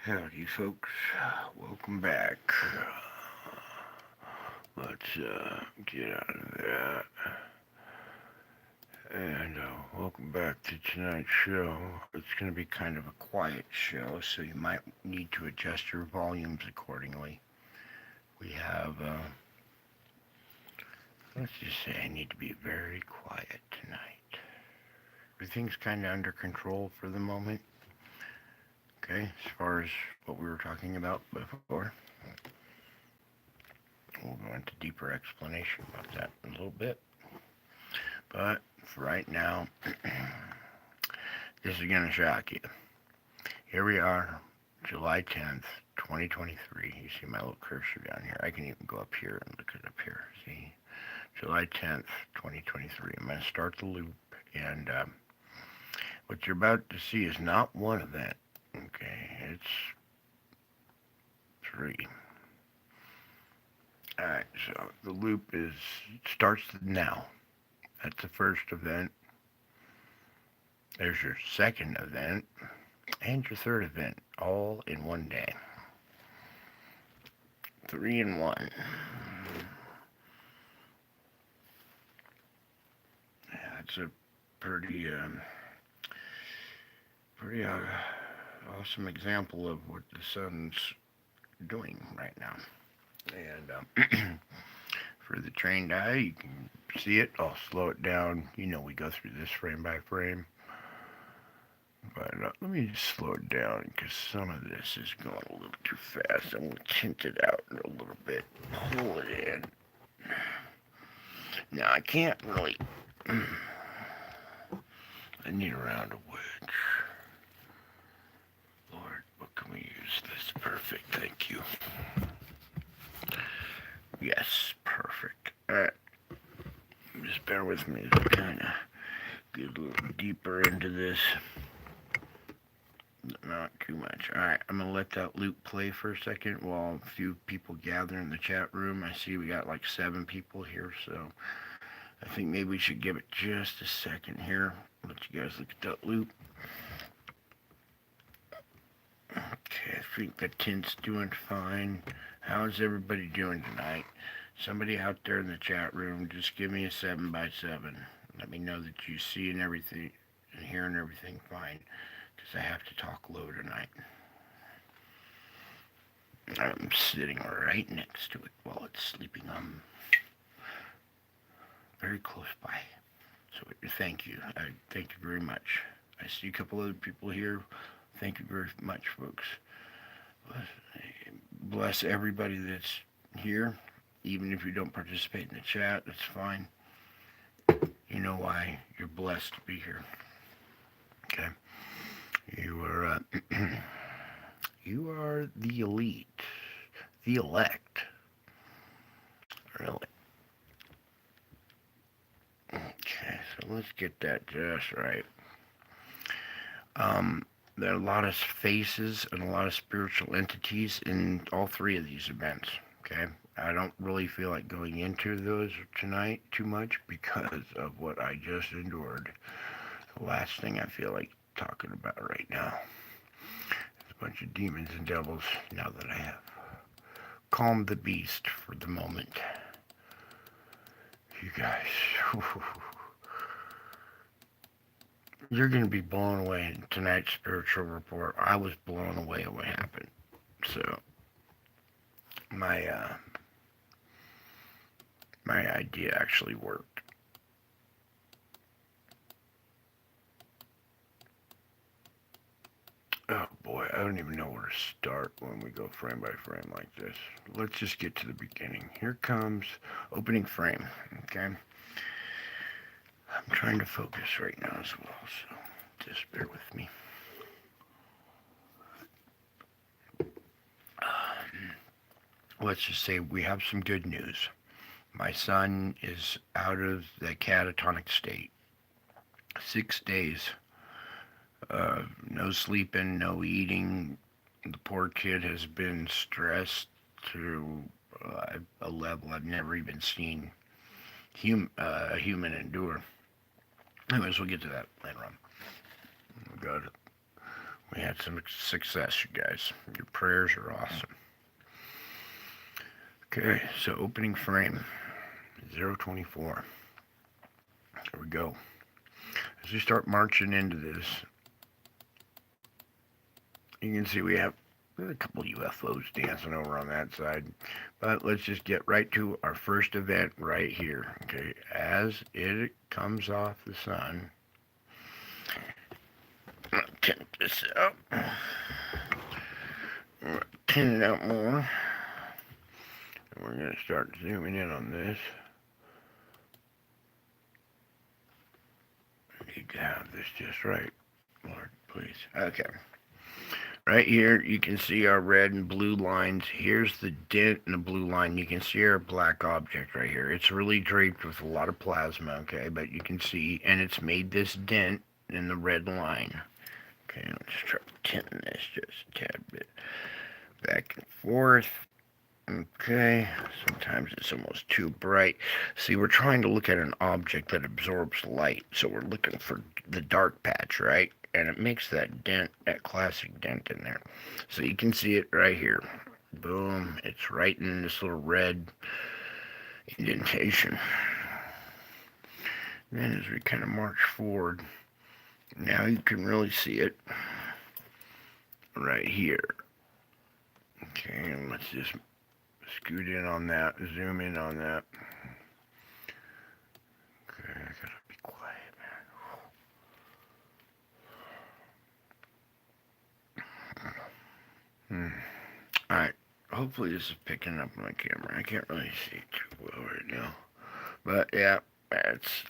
Howdy, folks. Welcome back. Let's get out of that. And welcome back to tonight's show. It's going to be kind of a quiet show, so you might need to adjust your volumes accordingly. We have, let's just say I need to be very quiet tonight. Everything's kind of under control for the moment. Okay, as far as what we were talking about before. We'll go into deeper explanation about that in a little bit. But for right now, this is going to shock you. Here we are, July 10th, 2023. You see my little cursor down here. I can even go up here and look it up here. See? July 10th, 2023. I'm going to start the loop. And what you're about to see is not one event. Okay, it's three. Alright, so the loop starts now. That's the first event. There's your second event and your third event, all in one day. 3 in 1. Yeah, that's a pretty awesome example of what the sun's doing right now. And for the trained eye, you can see it. I'll slow it down. You know we go through this frame by frame. But let me just slow it down because some of this is going a little too fast. I'm going to tint it out a little bit. Pull it in. Now, I can't really... I need a round of wedge. Lord, what can we use this? Perfect, thank you. Yes, perfect. Alright. Just bear with me as I kind of get a little deeper into this. Not too much. Alright, I'm going to let that loop play for a second while a few people gather in the chat room. I see we got like 7 people here, so I think maybe we should give it just a second here. Let you guys look at that loop. Okay, I think the tint's doing fine. How's everybody doing tonight? Somebody out there in the chat room, just give me a 7x7. Let me know that you see and everything and hearing everything fine, because I have to talk low tonight. I'm sitting right next to it while it's sleeping. I'm very close by. So thank you. I thank you very much. I see a couple other people here. Thank you very much, folks. Bless everybody that's here. Even if you don't participate in the chat, that's fine. You know why you're blessed to be here. Okay? You are you are the elite. The elect. Really. Okay, so let's get that just right. There are a lot of faces and a lot of spiritual entities in all 3 of these events. Okay? I don't really feel like going into those tonight too much because of what I just endured. The last thing I feel like talking about right now is a bunch of demons and devils now that I have calmed the beast for the moment. You guys, you're going to be blown away in tonight's spiritual report. I was blown away at what happened. So, my idea actually worked. Oh boy, I don't even know where to start when we go frame by frame like this. Let's just get to the beginning. Here comes opening frame, okay? I'm trying to focus right now as well, so just bear with me. Let's just say we have some good news. My son is out of the catatonic state. 6 days. No sleeping, no eating. The poor kid has been stressed to a level I've never even seen a human endure. Anyways, we'll get to that later on. We had some success, you guys. Your prayers are awesome. Okay, so opening frame 024. Here we go. As we start marching into this, you can see we have a couple UFOs dancing over on that side. But let's just get right to our first event right here. Okay, as it comes off the sun, I'm going to tint this up. I'm going to tint it out more. And we're going to start zooming in on this. I need to have this just right, Lord, please. Okay. Right here, you can see our red and blue lines. Here's the dent in the blue line. You can see our black object right here. It's really draped with a lot of plasma, okay? But you can see, and it's made this dent in the red line. Okay, let's try tinting this just a tad bit. Back and forth. Okay, sometimes it's almost too bright. See, we're trying to look at an object that absorbs light. So we're looking for the dark patch, right? And it makes that dent, that classic dent in there. So you can see it right here. Boom, it's right in this little red indentation. Then as we kind of march forward, now you can really see it right here. Okay, and let's just scoot in on that, zoom in on that. Okay, I gotta be quiet, man. Alright, hopefully this is picking up my camera. I can't really see too well right now. But yeah,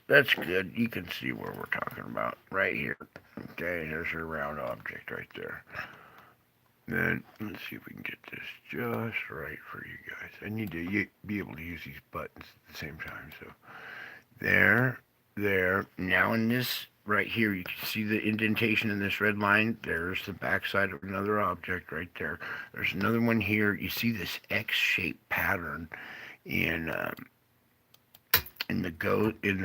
that's good. You can see where we're talking about right here. Okay, there's a round object right there. Then let's see if we can get this just right for you guys. I need to be able to use these buttons at the same time. So there. Now in this right here, you can see the indentation in this red line. There's the backside of another object right there. There's another one here. You see this X-shaped pattern in the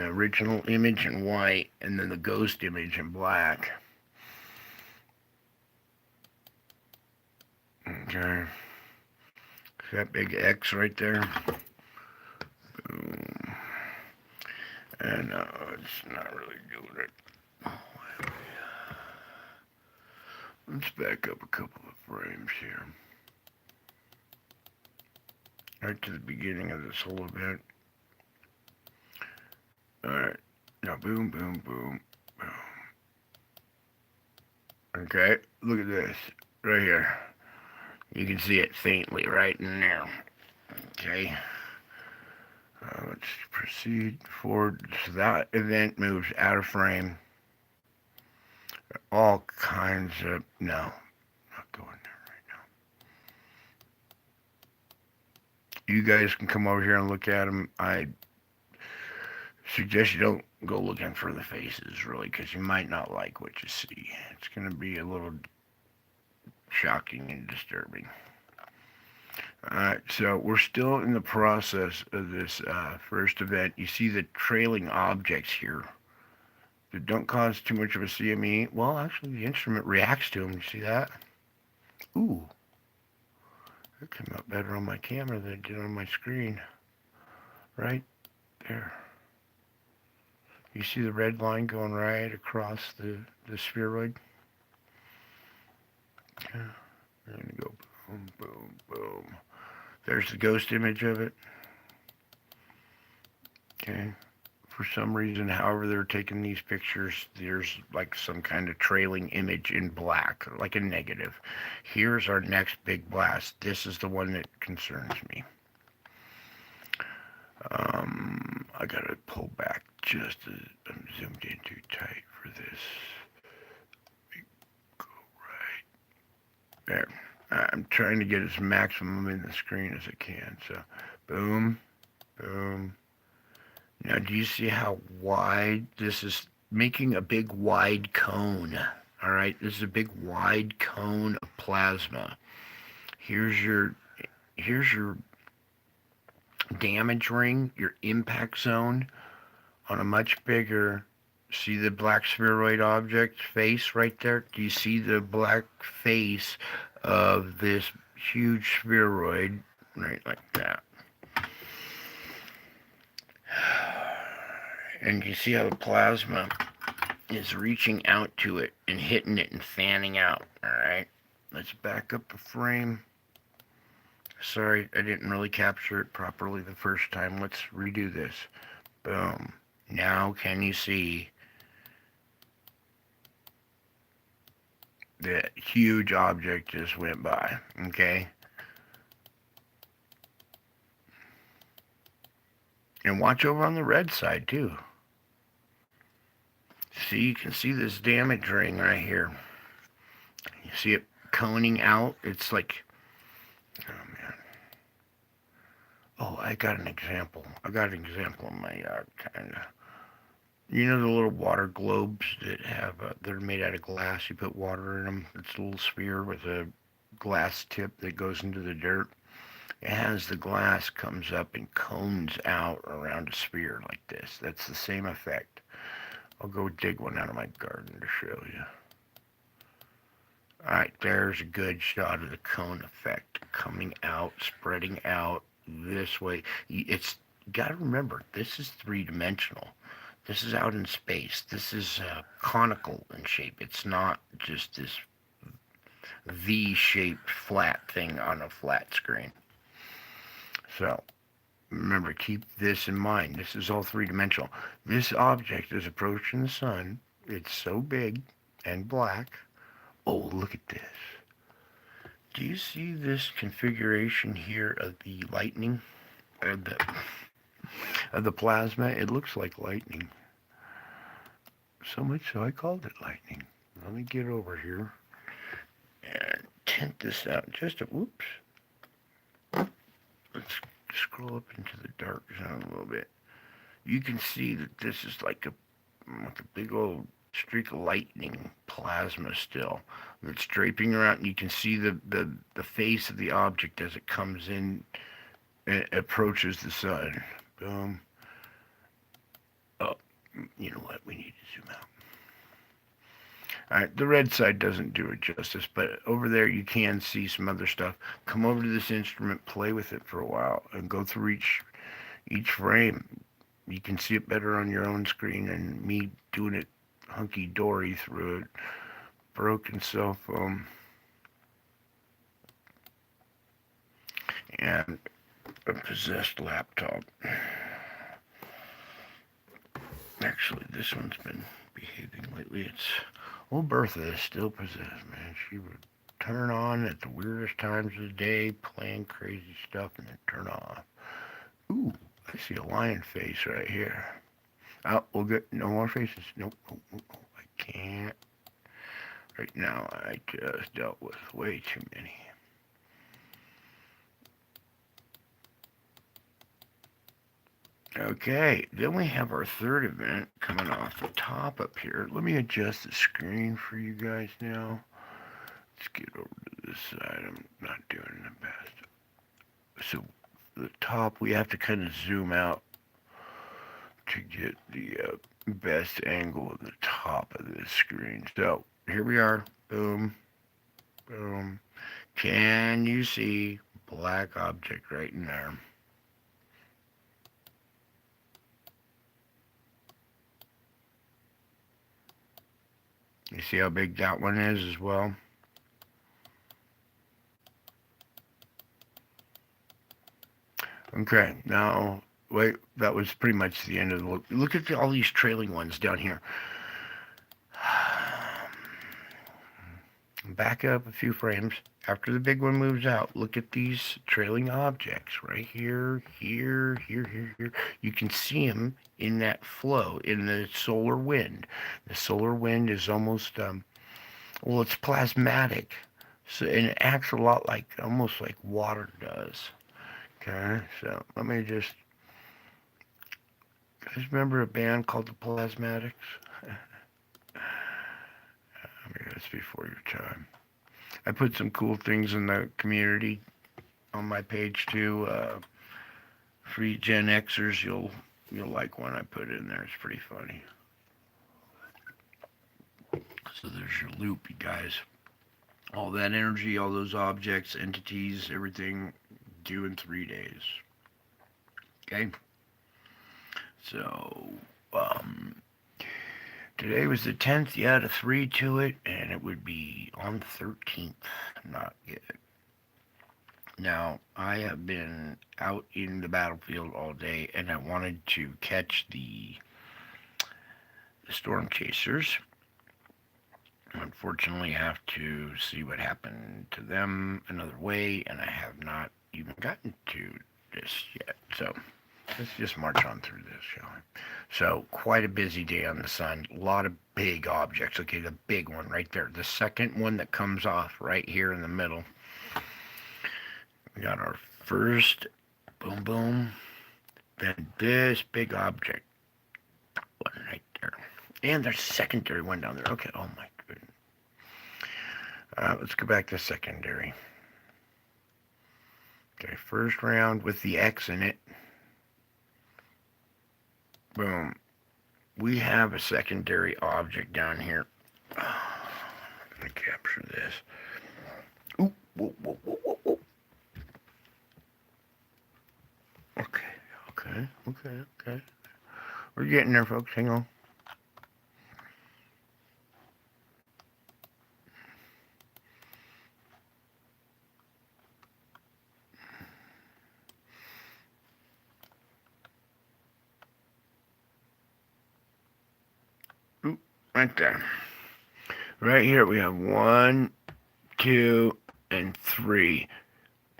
original image in white, and then the ghost image in black. Okay. See that big X right there? Boom. And it's not really doing it. Let's back up a couple of frames here. Right to the beginning of this whole event. Alright. Now boom, boom, boom, boom. Okay, look at this. Right here. You can see it faintly right in there. Okay. Let's proceed forward. So that event moves out of frame. All kinds of... No, not going there right now. You guys can come over here and look at them. I suggest you don't go looking for the faces, really, because you might not like what you see. It's going to be a little shocking and disturbing. Alright, so we're still in the process of this first event. You see the trailing objects here that don't cause too much of a CME. Well, actually, the instrument reacts to them. You see that? Ooh. That came out better on my camera than it did on my screen. Right there. You see the red line going right across the spheroid? Yeah. We're going to go boom, boom, boom. There's the ghost image of it. Okay. For some reason, however they're taking these pictures, there's like some kind of trailing image in black, like a negative. Here's our next big blast. This is the one that concerns me. I gotta pull back just as I'm zoomed in too tight for this. Go right there. I'm trying to get as maximum in the screen as I can. So, boom, boom. Now, do you see how wide this is? Making a big wide cone. All right, this is a big wide cone of plasma. Here's your damage ring, your impact zone on a much bigger See the black spheroid object face right there? Do you see the black face of this huge spheroid right like that? And you see how the plasma is reaching out to it and hitting it and fanning out. Alright, let's back up a frame. Sorry, I didn't really capture it properly the first time. Let's redo this. Boom. Now can you see the huge object just went by? Okay. And watch over on the red side too. See, you can see this damage ring right here. You see it coning out? It's like, oh man. Oh, I got an example. I got an example in my yard, kinda. You know the little water globes that have, they're made out of glass. You put water in them. It's a little sphere with a glass tip that goes into the dirt. It has the glass comes up and cones out around a sphere like this. That's the same effect. I'll go dig one out of my garden to show you. Alright, there's a good shot of the cone effect coming out, spreading out this way. It's got to remember, this is three-dimensional. This is out in space. This is conical in shape. It's not just this V-shaped flat thing on a flat screen. So, remember, keep this in mind. This is all three-dimensional. This object is approaching the sun. It's so big and black. Oh, look at this. Do you see this configuration here of the lightning? Of the plasma? It looks like lightning. So much so I called it lightning. Let me get over here and tint this out just a whoops. Let's scroll up into the dark zone a little bit. You can see that this is like a big old streak of lightning plasma still that's draping around, and you can see the face of the object as it comes in and approaches the sun. Boom. Oh, you know what? We need to zoom out. Alright, the red side doesn't do it justice, but over there you can see some other stuff. Come over to this instrument, play with it for a while, and go through each frame. You can see it better on your own screen than me doing it hunky-dory through it. Broken cell phone. And a possessed laptop. Actually, this one's been behaving lately. It's old Bertha is still possessed, man. She would turn on at the weirdest times of the day, playing crazy stuff, and then turn off. Ooh, I see a lion face right here. Oh, we'll get no more faces. Nope, I can't. Right now, I just dealt with way too many. Okay, then we have our third event coming off the top up here. Let me adjust the screen for you guys now. Let's get over to this side. I'm not doing the best. So, the top, we have to kind of zoom out to get the best angle of the top of this screen. So, here we are. Boom. Boom. Can you see black object right in there? You see how big that one is as well? Okay, now, wait, that was pretty much the end of the look. Look at all these trailing ones down here. Back up a few frames. After the big one moves out, look at these trailing objects right here, here. You can see them in that flow, in the solar wind. The solar wind is almost, well, it's plasmatic. So, and it acts a lot like, almost like water does. Okay, so let me just, guys remember a band called the Plasmatics? Maybe that's before your time. I put some cool things in the community on my page too. For you Gen Xers, you'll like one I put in there. It's pretty funny. So there's your loop, you guys. All that energy, all those objects, entities, everything due in 3 days. Okay? So, um, today was the 10th. You add a 3 to it, and it would be on the 13th. Not yet. Now, I have been out in the battlefield all day, and I wanted to catch the storm chasers. Unfortunately, I have to see what happened to them another way, and I have not even gotten to this yet. So let's just march on through this, shall we? So quite a busy day on the sun. A lot of big objects. Okay, the big one right there. The second one that comes off right here in the middle. We got our first boom boom. Then this big object one right there. And there's a secondary one down there. Okay, oh my goodness. Let's go back to secondary. Okay, first round with the X in it. Boom. We have a secondary object down here. Oh, let me capture this. Ooh, whoa, whoa, whoa, whoa, whoa. Okay. We're getting there, folks. Hang on. Ooh, right there. Right here we have 1, 2, and 3.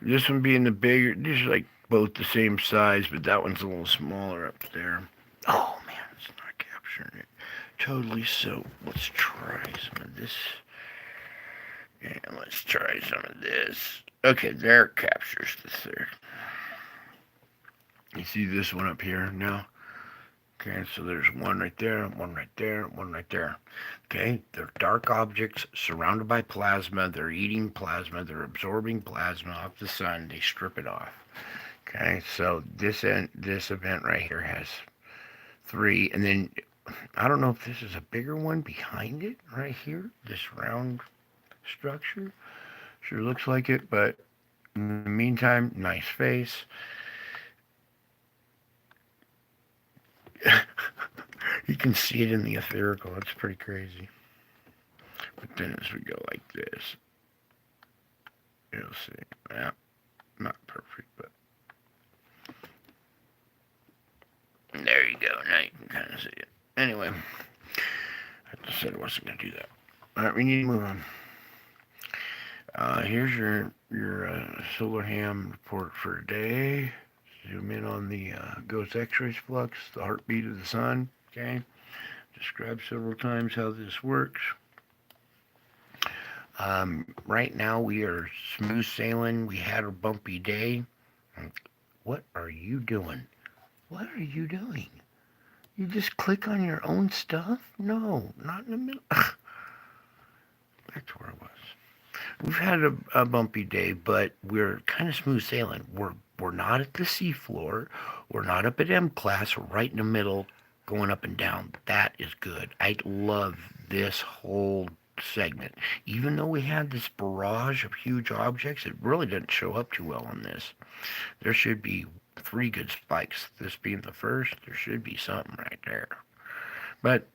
This one being the bigger. These are like both the same size, but that one's a little smaller up there. Oh man, it's not capturing it totally. So let's try some of this. And let's try some of this. Okay, there it captures the third. You see this one up here now? Okay, so there's one right there, one right there, one right there. Okay, they're dark objects surrounded by plasma. They're eating plasma. They're absorbing plasma off the sun. They strip it off. Okay, so this event right here has 3, and then I don't know if this is a bigger one behind it right here. This round structure sure looks like it, but in the meantime, nice face. You can see it in the etherical. It's pretty crazy. But then as we go like this, you'll see. Yeah, not perfect, but there you go. Now you can kind of see it. Anyway, I just said I wasn't going to do that. All right, we need to move on. Here's your solar ham report for today. Zoom in on the ghost X-rays flux, the heartbeat of the sun. Okay, describe several times how this works. Right now we are smooth sailing. We had a bumpy day. What are you doing? What are you doing? You just click on your own stuff? No, not in the middle. Back to where I was. We've had a bumpy day, but we're kind of smooth sailing. We're not at the seafloor. We're not up at M class. We're right in the middle, going up and down. That is good. I love this whole segment. Even though we had this barrage of huge objects, it really didn't show up too well on this. There should be 3 good spikes. This being the first, there should be something right there. But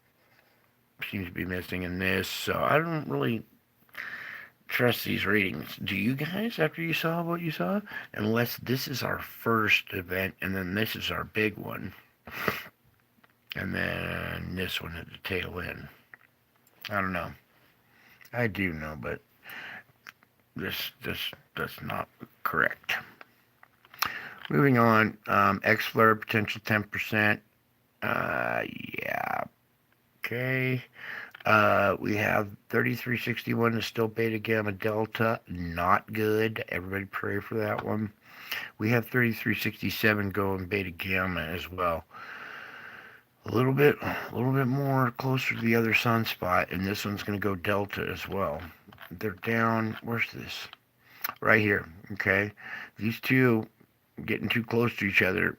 seems to be missing in this, so I don't really trust these ratings. Do you guys, after you saw what you saw? Unless this is our first event, and then this is our big one. And then this one at the tail end. I don't know. I do know, but that's not correct. Moving on, X-flare potential 10%. Yeah. Okay. We have 3361 is still beta gamma delta. Not good. Everybody pray for that one. We have 3367 going beta gamma as well. A little bit more closer to the other sunspot, and this one's going to go delta as well. They're down. Where's this? Right here. Okay. These two getting too close to each other.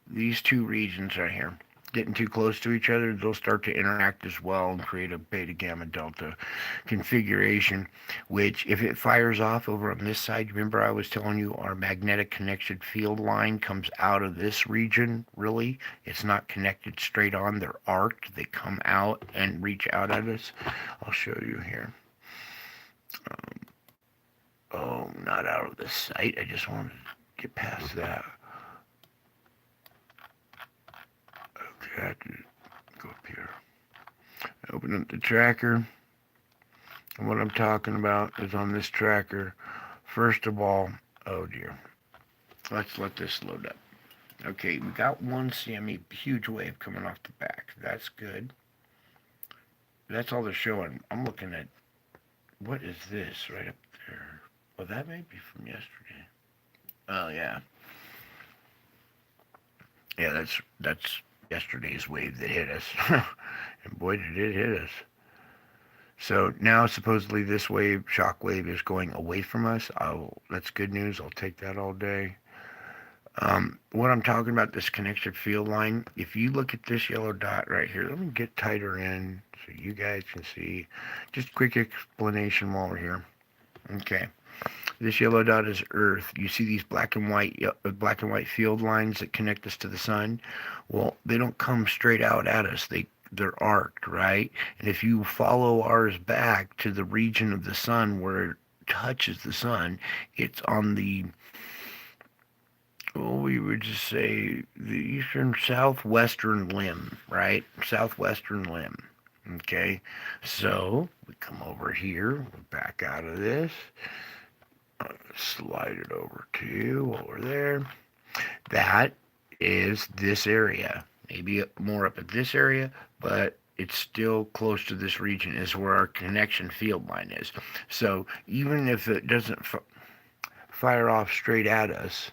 These two regions right here. getting too close to each other, they'll start to interact as well and create a beta gamma delta configuration, which if it fires off over on this side, remember I was telling you our magnetic connection field line comes out of this region, really. It's not connected straight on, they're arced, they come out and reach out at us. I'll show you here. Oh, not out of the sight, I just wanted to get past that. Okay, I have to go up here. Open up the tracker. And what I'm talking about is on this tracker, first of all, oh dear. Let's let this load up. Okay, we got one CME huge wave coming off the back. That's good. That's all they're showing. I'm looking at, what is this right up there? Well, that may be from yesterday. Oh, yeah. Yeah, that's yesterday's wave that hit us. And boy, did it hit us. So now supposedly this wave, shock wave, is going away from us. That's good news. I'll take that all day. What I'm talking about, this connected field line, if you look at this yellow dot right here, let me get tighter in so you guys can see. Just a quick explanation while we're here. Okay. This yellow dot is Earth. You see these black and white field lines that connect us to the sun? Well, they don't come straight out at us. They're arced, right? And if you follow ours back to the region of the sun where it touches the sun, it's on the, well, we would just say the eastern southwestern limb, right? Southwestern limb. Okay, so we come over here, we back out of this, slide it over to while we're there. That is this area. Maybe more up at this area, but it's still close to this region is where our connection field line is. So even if it doesn't fire off straight at us,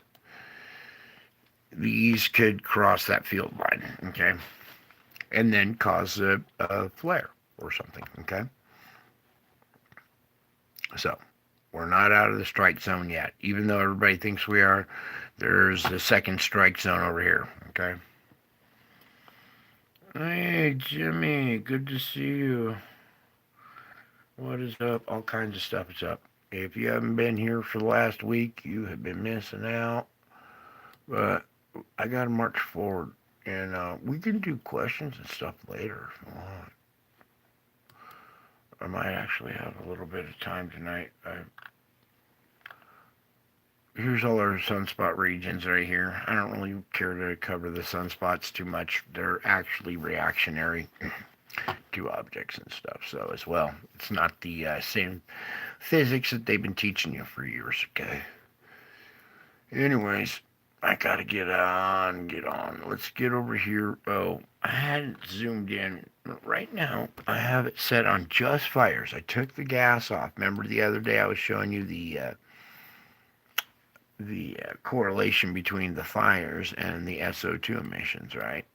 these could cross that field line, okay? And then cause a flare or something, okay? So we're not out of the strike zone yet. Even though everybody thinks we are, there's a second strike zone over here, okay? Hey, Jimmy, good to see you. What is up? All kinds of stuff is up. If you haven't been here for the last week, you have been missing out. But I got to march forward. And we can do questions and stuff later if you want. I might actually have a little bit of time tonight. Here's all our sunspot regions right here. I don't really care to cover the sunspots too much. They're actually reactionary to objects and stuff. So as well, it's not the same physics that they've been teaching you for years, okay? Anyways, I gotta get on. Let's get over here. Oh, I hadn't zoomed in. Right now, I have it set on just fires. I took the gas off. Remember the other day I was showing you the correlation between the fires and the SO2 emissions, right?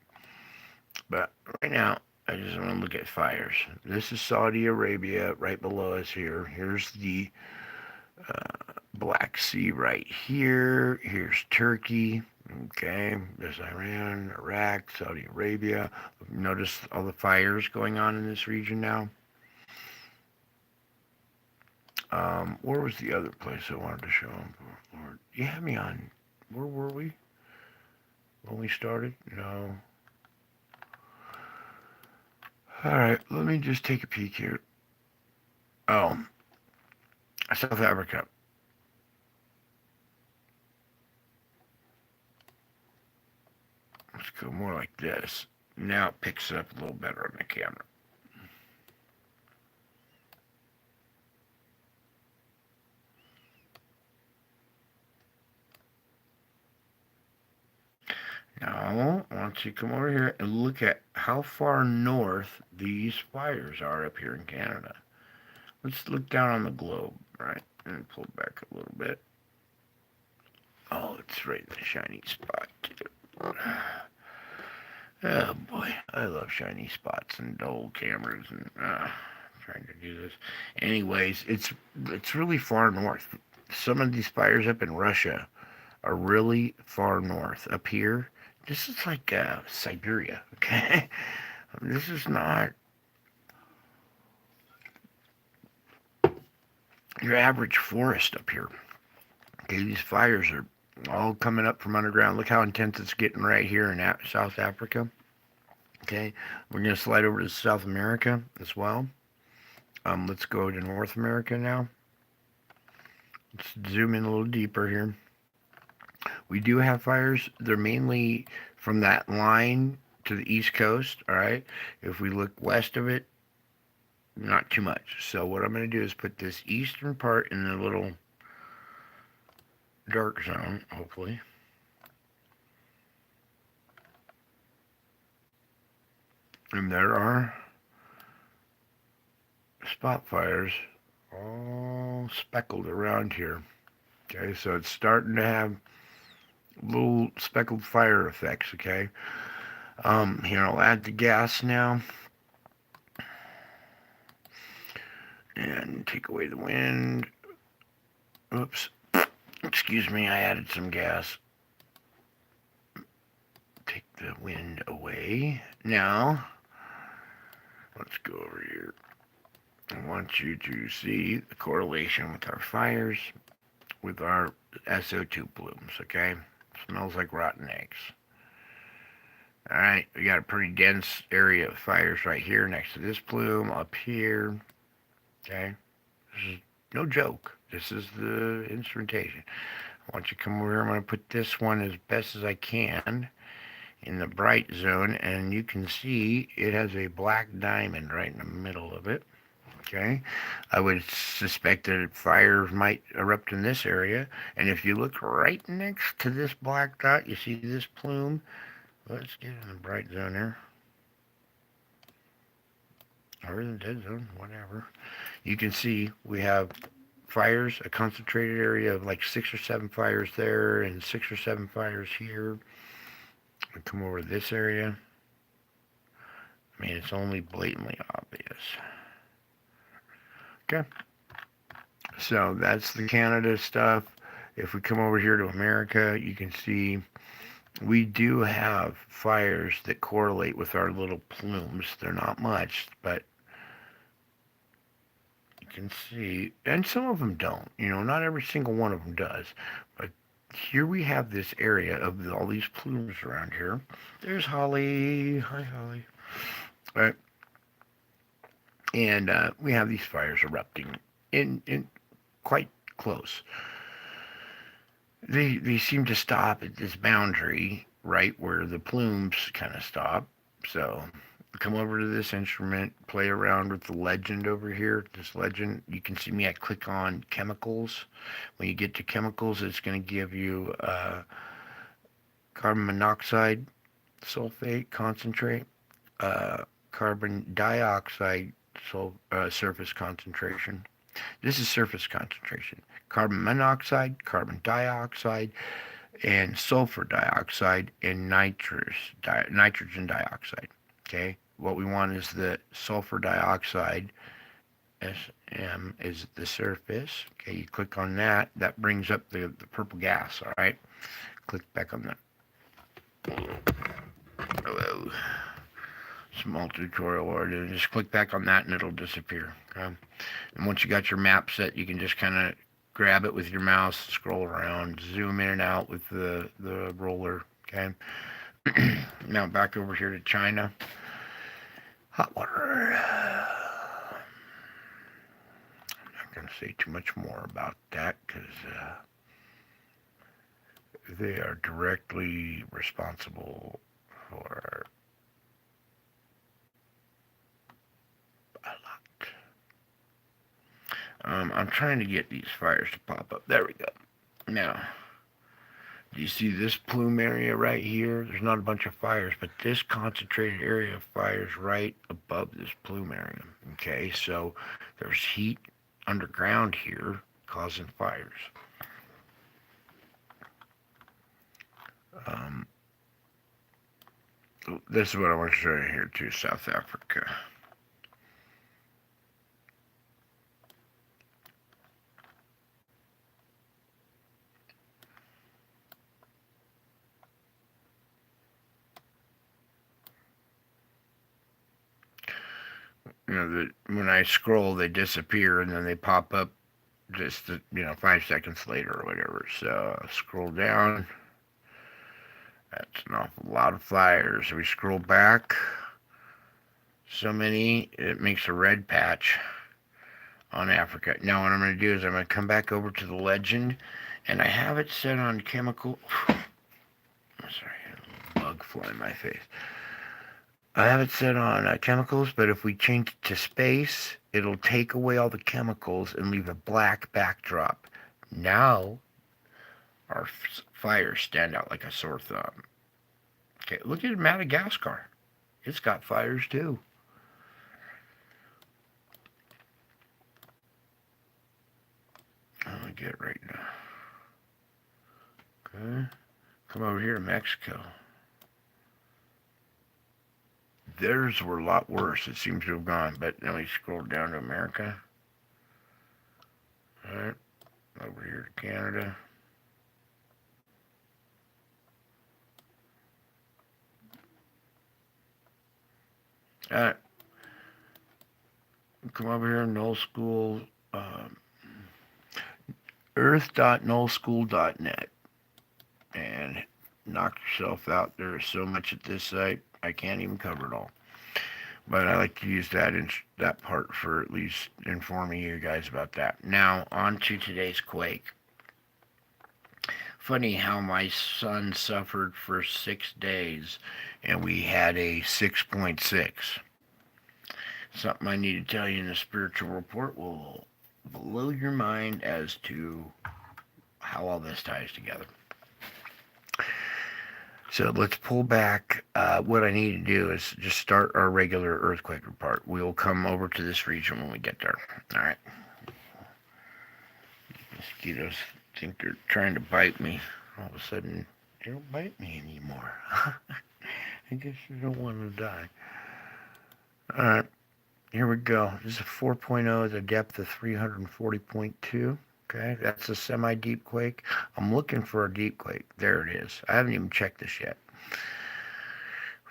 But right now, I just want to look at fires. This is Saudi Arabia right below us here. Here's the Black Sea right here. Here's Turkey. Okay, there's Iran, Iraq, Saudi Arabia. Notice all the fires going on in this region now. Where was the other place I wanted to show them? Lord, you had me on. Where were we when we started? No. All right, let me just take a peek here. Oh, South Africa. Let's go more like this. Now it picks up a little better on the camera. Now, I want you to come over here and look at how far north these fires are up here in Canada. Let's look down on the globe, right? And pull back a little bit. Oh, it's right in the shiny spot, too. Oh, boy. I love shiny spots and dull cameras and trying to do this. Anyways, it's really far north. Some of these fires up in Russia are really far north. Up here, This is like Siberia, okay? This is not your average forest up here. Okay, these fires are all coming up from underground. Look how intense it's getting right here in South Africa. Okay, we're going to slide over to South America as well. Let's go to North America now. Let's zoom in a little deeper here. We do have fires. They're mainly from that line to the east coast, all right? If we look west of it, not too much. So what I'm going to do is put this eastern part in the little dark zone, hopefully. And there are spot fires all speckled around here. Okay, so it's starting to have little speckled fire effects, okay? Here, I'll add the gas now. And take away the wind. Oops. Excuse me, I added some gas. Take the wind away. Now, let's go over here. I want you to see the correlation with our fires, with our SO2 plumes, okay? Smells like rotten eggs. Alright, we got a pretty dense area of fires right here next to this plume, up here. Okay? This is no joke. This is the instrumentation. I want you to come over here. I'm going to put this one as best as I can in the bright zone, and you can see it has a black diamond right in the middle of it. Okay, I would suspect that fires might erupt in this area, and if you look right next to this black dot, you see this plume. Let's get in the bright zone here, or in the dead zone, whatever. You can see we have fires, a concentrated area of like 6 or 7 fires there, and 6 or 7 fires here. We come over to this area. I mean, it's only blatantly obvious. Okay, so that's the Canada stuff. If we come over here to America, you can see we do have fires that correlate with our little plumes. They're not much, but you can see, and some of them don't. You know, not every single one of them does. But here we have this area of all these plumes around here. There's Holly. Hi, Holly. All right. And we have these fires erupting in quite close. They seem to stop at this boundary, right where the plumes kind of stop. So come over to this instrument, play around with the legend over here. This legend, you can see me, I click on chemicals. When you get to chemicals, it's going to give you carbon monoxide sulfate concentrate, carbon dioxide surface concentration. This is surface concentration. Carbon monoxide, carbon dioxide, and sulfur dioxide, and nitrogen dioxide. Okay, what we want is the sulfur dioxide. SM is the surface. Okay, you click on that. That brings up the purple gas. All right, click back on that. Hello. Small tutorial order. Just click back on that and it'll disappear. Okay? And once you got your map set, you can just kind of grab it with your mouse, scroll around, zoom in and out with the roller. Okay. Now back over here to China. Hot water. I'm not going to say too much more about that because they are directly responsible for a lot. I'm trying to get these fires to pop up. There we go. Now, do you see this plume area right here? There's not a bunch of fires, but this concentrated area of fires right above this plume area. Okay, so there's heat underground here causing fires. This is what I want to show you here too, South Africa. when I scroll, they disappear and then they pop up just 5 seconds later or whatever. So scroll down. That's an awful lot of flyers. We scroll back. So many, it makes a red patch on Africa. Now what I'm going to do is I'm going to come back over to the legend, and I have it set on chemical. I'm sorry, a bug fly in my face. I have it set on chemicals, but if we change it to space, it'll take away all the chemicals and leave a black backdrop. Now, our fires stand out like a sore thumb. Okay, look at Madagascar. It's got fires too. I'll get it right now. Okay, come over here to Mexico. Theirs were a lot worse. It seems to have gone, but then we scroll down to America. All right, over here to Canada. All right, come over here, Null School, earth.nullschool.net, and knock yourself out. There is so much at this site, I can't even cover it all. But I like to use that part for at least informing you guys about that. Now, on to today's quake. Funny how my son suffered for 6 days, and we had a 6.6. Something I need to tell you in the spiritual report will blow your mind as to how all this ties together. So let's pull back. What I need to do is just start our regular earthquake report. We'll come over to this region when we get there. All right. Mosquitoes think they're trying to bite me. All of a sudden, they don't bite me anymore. I guess they don't want to die. All right. Here we go. This is a 4.0 at a depth of 340.2. Okay, that's a semi-deep quake. I'm looking for a deep quake. There it is. I haven't even checked this yet.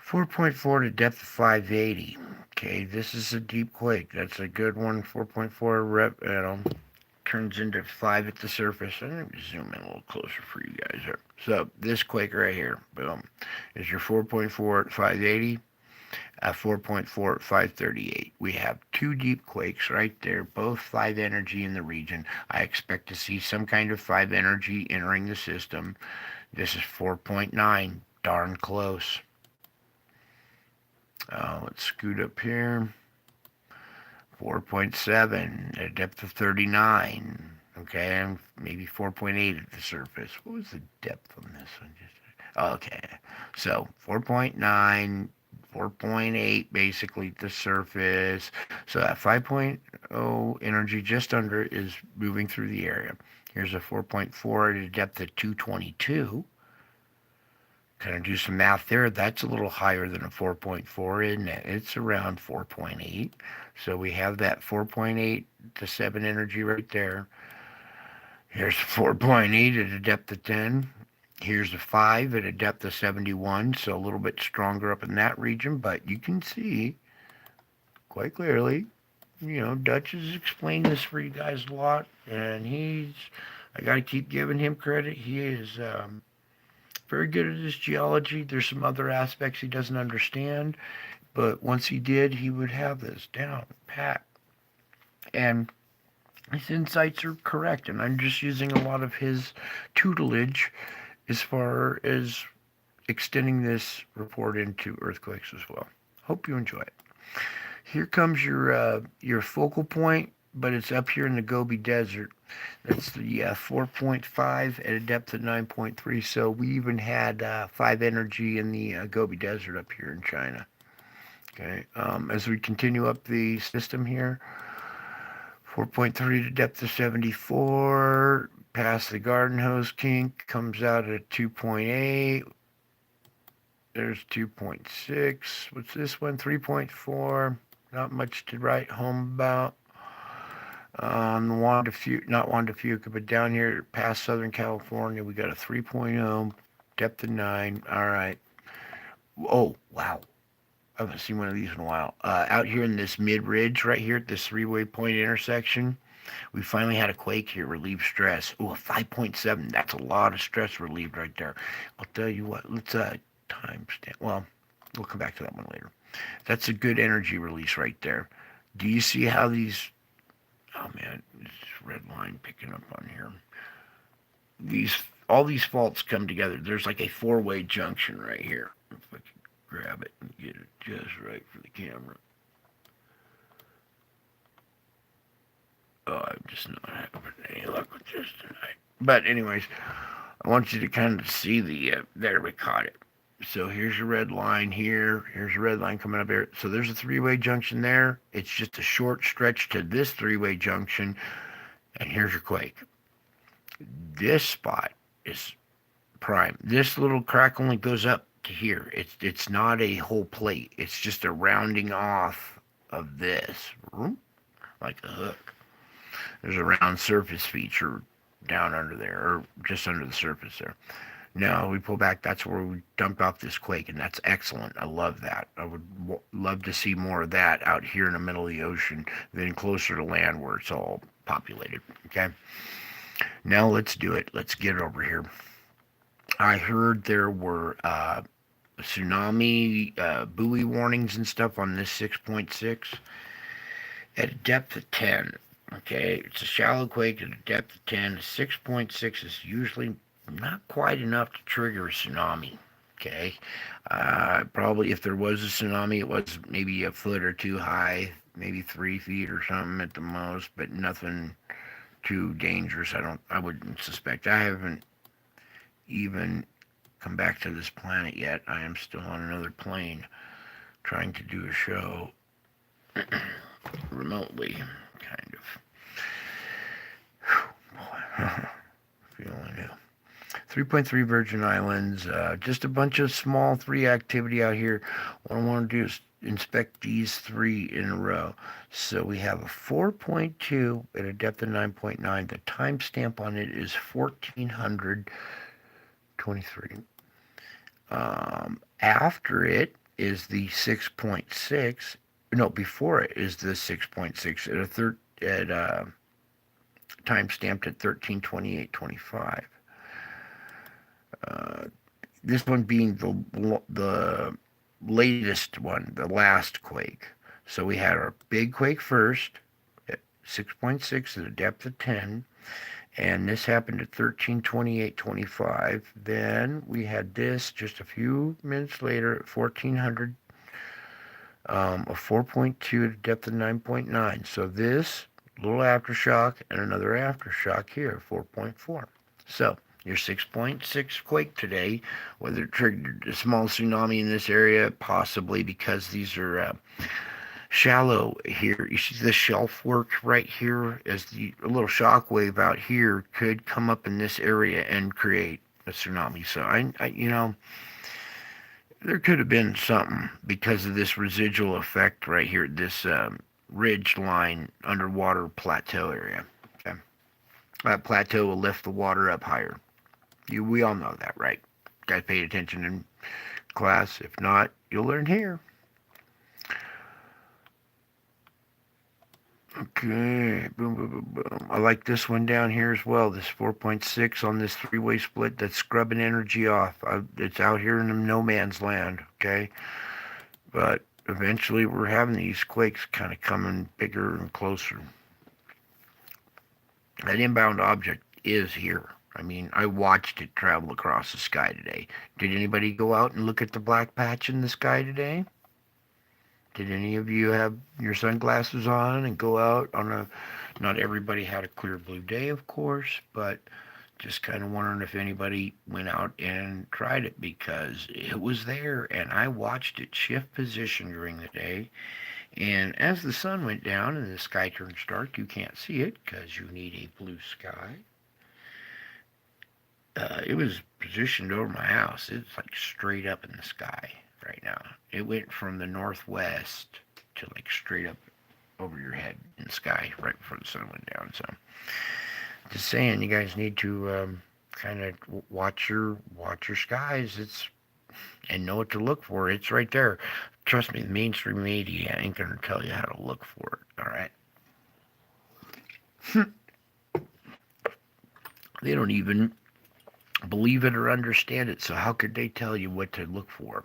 4.4 to depth of 580. Okay, this is a deep quake. That's a good one. 4.4 rep, turns into 5 at the surface. I'm going to zoom in a little closer for you guys here. So this quake right here, boom, is your 4.4 at 580. At 4.4 at 538. We have 2 deep quakes right there, both 5 energy in the region. I expect to see some kind of 5 energy entering the system. This is 4.9, darn close. Let's scoot up here. 4.7 at a depth of 39. Okay, and maybe 4.8 at the surface. What was the depth on this one? Okay, so 4.9. 4.8 basically at the surface. So that 5.0 energy just under is moving through the area. Here's a 4.4 at a depth of 222. Kind of do some math there. That's a little higher than a 4.4, isn't it? It's around 4.8. So we have that 4.8 to 7 energy right there. Here's 4.8 at a depth of 10. Here's a 5 at a depth of 71, so a little bit stronger up in that region, but you can see quite clearly, Dutch has explained this for you guys a lot, and I got to keep giving him credit. He is very good at his geology. There's some other aspects he doesn't understand, but once he did, he would have this down pat. And his insights are correct, and I'm just using a lot of his tutelage as far as extending this report into earthquakes as well. Hope you enjoy it. Here comes your focal point, but it's up here in the Gobi Desert. That's the 4.5 at a depth of 9.3. So we even had 5 energy in the Gobi Desert up here in China. Okay, as we continue up the system here, 4.3 to depth of 74. Past the garden hose kink, comes out at 2.8. There's 2.6. What's this one? 3.4. Not much to write home about. Not Wanda Fuca, but down here past Southern California, we got a 3.0, depth of 9. All right. Oh, wow. I haven't seen one of these in a while. Out here in this mid ridge right here at this three-way point intersection, we finally had a quake here, relieve stress. Ooh, a 5.7. That's a lot of stress relieved right there. I'll tell you what, let's timestamp. Well, we'll come back to that one later. That's a good energy release right there. Do you see how these, oh man, this red line picking up on here. These, all these faults come together. There's like a four-way junction right here. If I can grab it and get it just right for the camera. Oh, I'm just not having any luck with this tonight. But anyways, I want you to kind of see the, there we caught it. So here's your red line here. Here's a red line coming up here. So there's a three-way junction there. It's just a short stretch to this three-way junction. And here's your quake. This spot is prime. This little crack only goes up to here. It's not a whole plate. It's just a rounding off of this, like a hook. There's a round surface feature down under there, or just under the surface there. Now we pull back. That's where we dumped off this quake, and that's excellent. I love that. I would love to see more of that out here in the middle of the ocean than closer to land where it's all populated. Okay. Now let's do it. Let's get it over here. I heard there were tsunami buoy warnings and stuff on this 6.6 at a depth of 10. Okay, it's a shallow quake at a depth of 10. 6.6 is usually not quite enough to trigger a tsunami. Okay, probably if there was a tsunami, it was maybe a foot or two high, maybe 3 feet or something at the most, but nothing too dangerous. I wouldn't suspect. I haven't even come back to this planet yet. I am still on another plane trying to do a show remotely, kind of. Feeling new. 3.3 Virgin Islands, just a bunch of small 3 activity out here. What I want to do is inspect these 3 in a row. So we have a 4.2 at a depth of 9.9. The timestamp on it is 1423. After it is the 6.6. No, before it is the 6.6 at time stamped at 1328.25. This one being the latest one, the last quake. So we had our big quake first at 6.6 at a depth of 10, and this happened at 1328.25. Then we had this just a few minutes later at 1400. A 4.2 at a depth of 9.9. So this little aftershock and another aftershock here, 4.4. So your 6.6 quake today, whether it triggered a small tsunami in this area, possibly because these are shallow here. You see the shelf work right here, as a little shock wave out here could come up in this area and create a tsunami. So I there could have been something because of this residual effect right here, this ridge line underwater plateau area. Okay, that plateau will lift the water up higher. We all know that, right? Guys paid attention in class. If not, you'll learn here. Okay, boom, boom, boom, boom. I like this one down here as well. This 4.6 on this 3-way split that's scrubbing energy off. It's out here in the no man's land, okay? But eventually we're having these quakes kind of coming bigger and closer. That inbound object is here. I mean, I watched it travel across the sky today. Did anybody go out and look at the black patch in the sky today? Did any of you have your sunglasses on and go out on a, not everybody had a clear blue day, of course, but just kind of wondering if anybody went out and tried it, because it was there and I watched it shift position during the day. And as the sun went down and the sky turns dark, you can't see it because you need a blue sky. It was positioned over my house. It's like straight up in the sky right now. It went from the northwest to like straight up over your head in the sky right before the sun went down. So just saying, you guys need to kind of watch your skies. And know what to look for. It's right there. Trust me, the mainstream media ain't gonna tell you how to look for it, alright? They don't even believe it or understand it, so how could they tell you what to look for?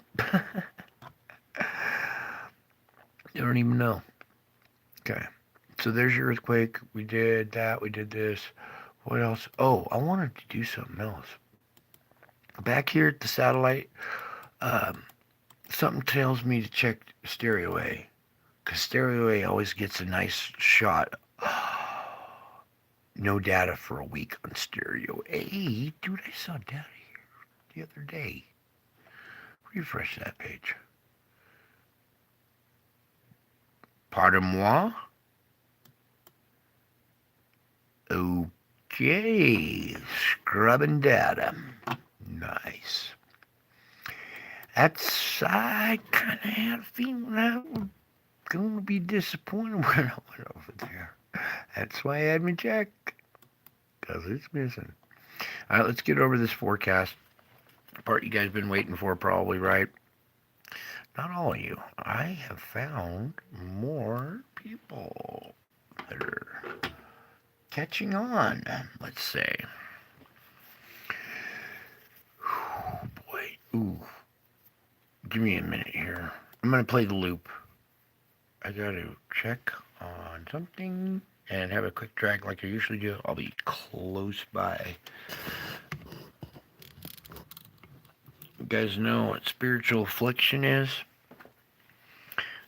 They don't even know. Okay. So there's your earthquake. We did that. We did this. What else? Oh, I wanted to do something else. Back here at the satellite, um, something tells me to check stereo A. Because stereo A always gets a nice shot. No data for a week on stereo A. Dude, I saw data here the other day. Refresh that page. Pardon-moi? Okay. Scrubbing data. Nice. I kind of had a feeling I was going to be disappointed when I went over there. That's why I had me check. Because it's missing. All right, let's get over this forecast. The part you guys been waiting for, probably, right? Not all of you. I have found more people that are catching on, let's say. Oh, boy. Ooh. Give me a minute here. I'm going to play the loop. I got to check on something and have a quick drag like I usually do. I'll be close by. You guys know what spiritual affliction is?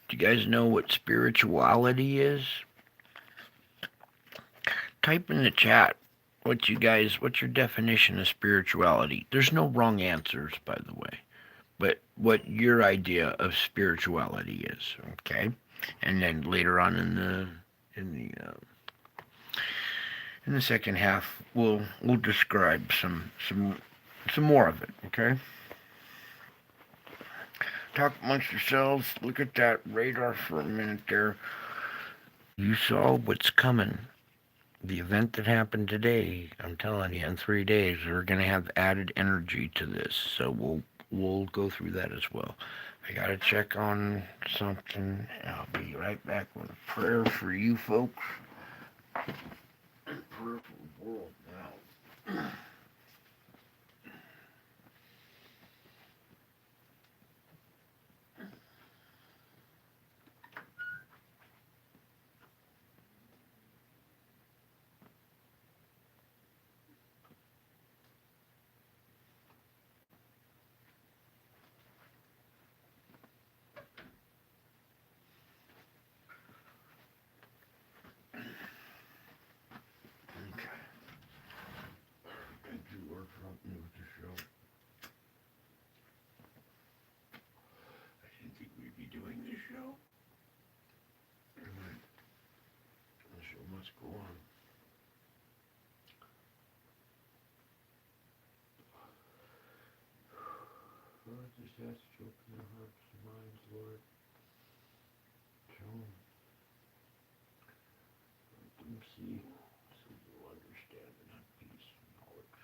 Do you guys know what spirituality is? Type in the chat what's your definition of spirituality. There's no wrong answers, by the way, but what your idea of spirituality is, okay? And then later on in the second half, we'll describe some more of it, okay? Talk amongst yourselves. Look at that radar for a minute there. You saw what's coming. The event that happened today, I'm telling you, in 3 days, we're going to have added energy to this. So we'll go through that as well. I got to check on something. I'll be right back with a prayer for you folks. And prayer for the world now. Must go on. Lord, just ask that you open their hearts and minds, Lord. Show them. Let them see so they'll understand and have peace and knowledge.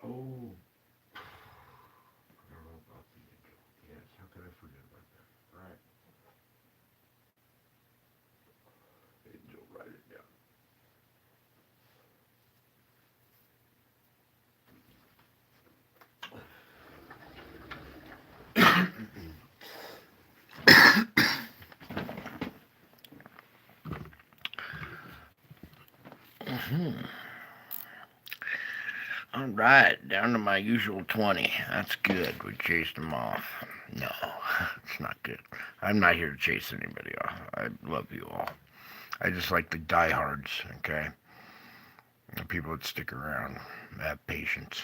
Oh. About the angel. Yes, how could I forget about that? Right. Angel, write it down. All right, down to my usual 20. That's good. We chased them off. No, it's not good. I'm not here to chase anybody off. I love you all. I just like the diehards, okay? The people that stick around, have patience.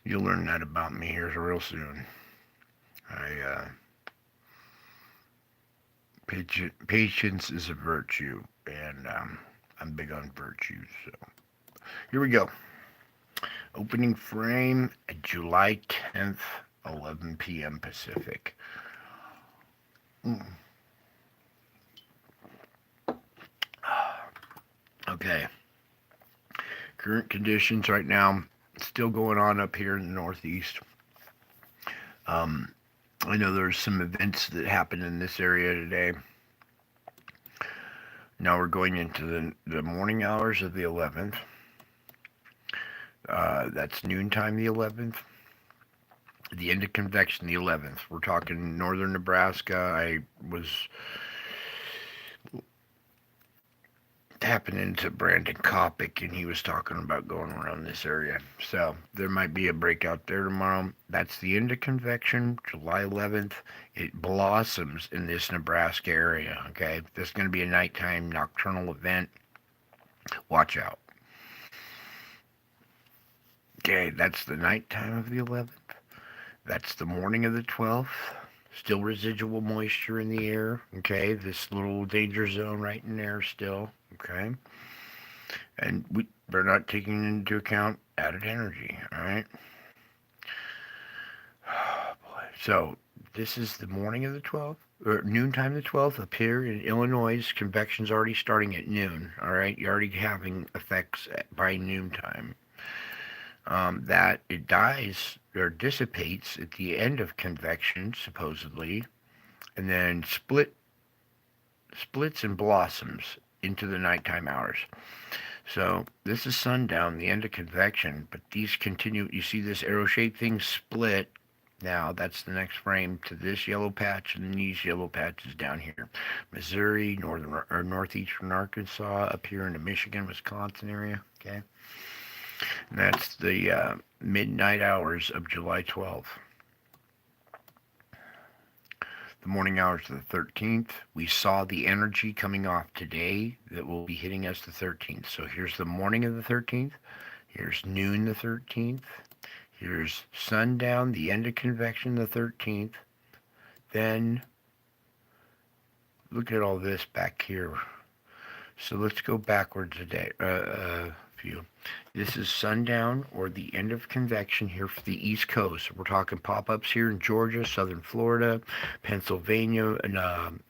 You'll learn that about me here real soon. Patience is a virtue, and I'm big on virtues. So here we go. Opening frame, July 10th, 11 p.m. Pacific. Okay. Current conditions right now still going on up here in the Northeast. Um, I know there's some events that happened in this area today. Now we're going into the morning hours of the 11th. That's noontime the 11th. The end of convection the 11th. We're talking northern Nebraska. I was tapping into Brandon Kopic, and he was talking about going around this area. So there might be a breakout there tomorrow. That's the end of convection, July 11th. It blossoms in this Nebraska area. Okay, this is going to be a nighttime nocturnal event. Watch out. Okay, that's the nighttime of the 11th. That's the morning of the 12th. Still residual moisture in the air. Okay, this little danger zone right in there still. Okay, and we're not taking into account added energy. All right. Oh, boy. So this is the morning of the 12th, or noontime the 12th up here in Illinois. Convection's already starting at noon. All right, you're already having effects by noontime. That it dies or dissipates at the end of convection, supposedly, and then splits and blossoms into the nighttime hours. So this is sundown, the end of convection, but these continue. You see this arrow-shaped thing split. Now that's the next frame to this yellow patch and these yellow patches down here. Missouri, northern or northeastern Arkansas, up here in the Michigan, Wisconsin area. Okay. And that's the midnight hours of July 12th. The morning hours of the 13th. We saw the energy coming off today that will be hitting us the 13th. So here's the morning of the 13th. Here's noon the 13th. Here's sundown, the end of convection the 13th. Then look at all this back here. So let's go backwards a day. Few. This is sundown or the end of convection here for the East Coast. We're talking pop-ups here in Georgia, southern Florida, Pennsylvania, and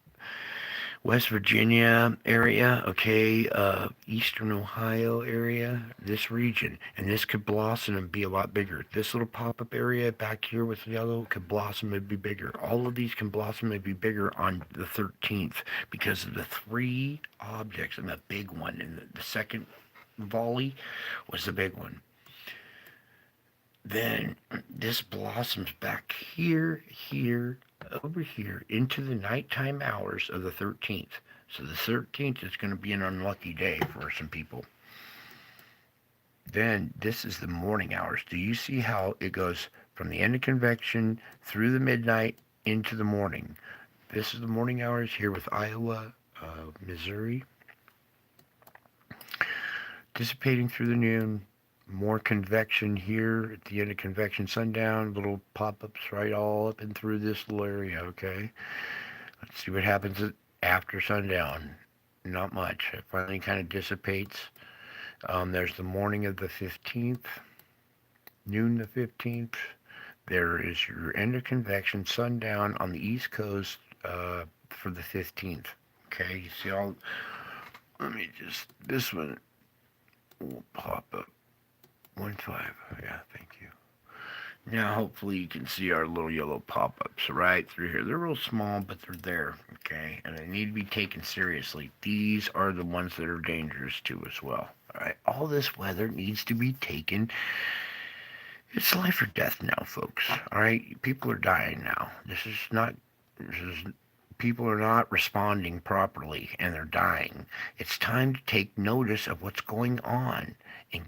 West Virginia area, okay, eastern Ohio area, this region. And this could blossom and be a lot bigger. This little pop-up area back here with yellow could blossom and be bigger. All of these can blossom and be bigger on the 13th because of the three objects and the big one. And the second volley was the big one. Then this blossoms back here, over here into the nighttime hours of the 13th. So the 13th is going to be an unlucky day for some people. Then this is the morning hours. Do you see how it goes from the end of convection through the midnight into the morning? This is the morning hours here with Iowa, Missouri. Dissipating through the noon, more convection here at the end of convection sundown, little pop-ups right all up and through this little area, okay? Let's see what happens after sundown. Not much. It finally kind of dissipates. There's the morning of the 15th, noon the 15th. There is your end of convection sundown on the East Coast for the 15th, okay? You see all, let me just, this one will pop up. 1-5. Yeah, thank you. Now, hopefully you can see our little yellow pop-ups right through here. They're real small, but they're there, okay? And they need to be taken seriously. These are the ones that are dangerous too as well, all right? All this weather needs to be taken. It's life or death now, folks, all right? People are dying now. People are not responding properly, and they're dying. It's time to take notice of what's going on. And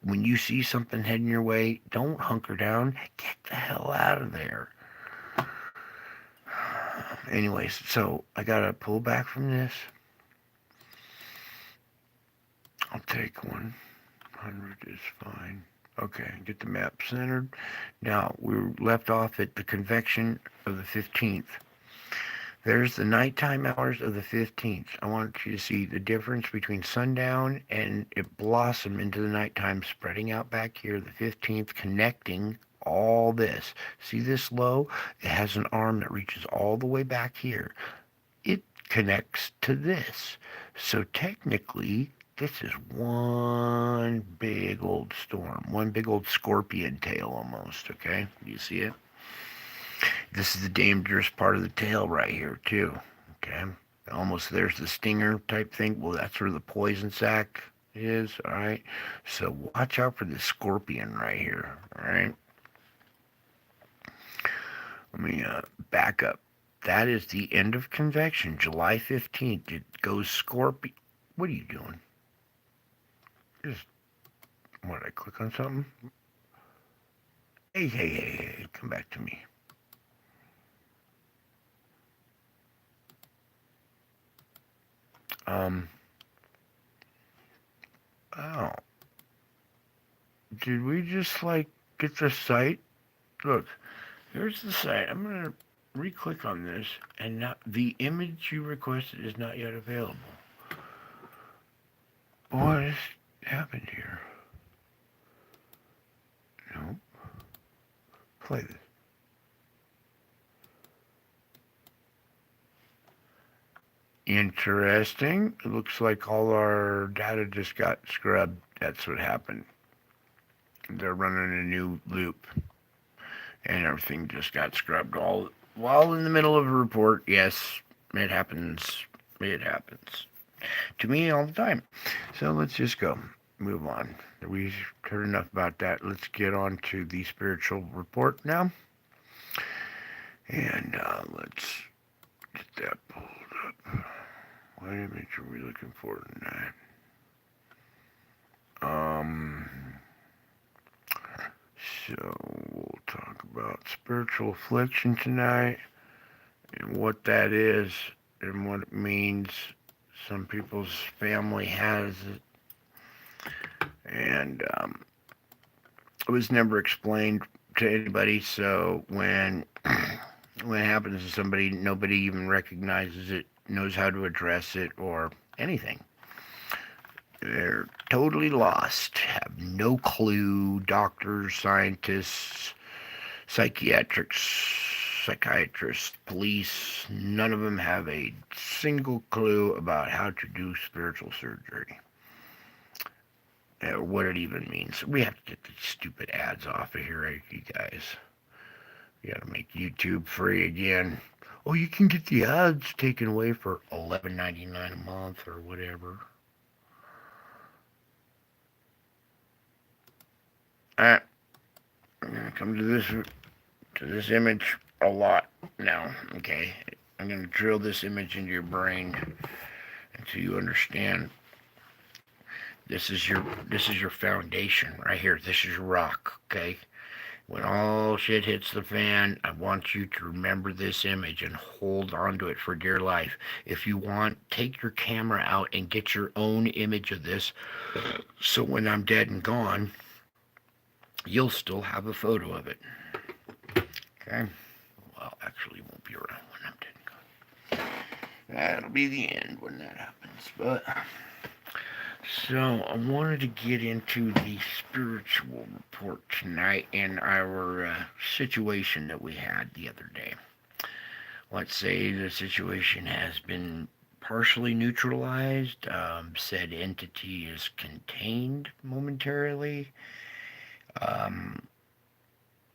when you see something heading your way, don't hunker down. Get the hell out of there. Anyways, so I got to pull back from this. I'll take 100 is fine. Okay, get the map centered. Now, we're left off at the convection of the 15th. There's the nighttime hours of the 15th. I want you to see the difference between sundown and it blossom into the nighttime, spreading out back here, the 15th, connecting all this. See this low? It has an arm that reaches all the way back here. It connects to this. So technically, this is one big old storm, one big old scorpion tail almost, okay? You see it? This is the dangerous part of the tail right here, too, okay? Almost there's the stinger type thing. Well, that's where the poison sac is, all right? So watch out for the scorpion right here, all right? Let me back up. That is the end of convection, July 15th. It goes scorpion. What are you doing? Just, what, I click on something? Hey, come back to me. Oh. Did we just, like, get the site? Look, here's the site. I'm going to re-click on this, and now the image you requested is not yet available. What has happened here? Nope. Play this. Interesting. It looks like all our data just got scrubbed. That's what happened. They're running a new loop, and everything just got scrubbed all while in the middle of a report. Yes, it happens. It happens to me all the time. So let's just go. Move on. We've heard enough about that. Let's get on to the spiritual report now. And let's get that pulled up. What image are we looking for tonight? So we'll talk about spiritual affliction tonight and what that is and what it means. Some people's family has it, and it was never explained to anybody. So when it happens to somebody, nobody even recognizes it, knows how to address it, or anything. They're totally lost, have no clue. Doctors, scientists, psychiatrists, police, none of them have a single clue about how to do spiritual surgery or what it even means. We have to get these stupid ads off of here, you guys. We gotta make YouTube free again. Oh, you can get the ads taken away for $11.99 a month or whatever. Alright, I'm gonna come to this image a lot now. Okay, I'm gonna drill this image into your brain until you understand. This is your foundation right here. This is your rock. Okay. When all shit hits the fan, I want you to remember this image and hold on to it for dear life. If you want, take your camera out and get your own image of this, so when I'm dead and gone, you'll still have a photo of it. Okay? Well, actually, it won't be around when I'm dead and gone. That'll be the end when that happens. But so I wanted to get into the spiritual report tonight and our situation that we had the other day. Let's say the situation has been partially neutralized. Said entity is contained momentarily.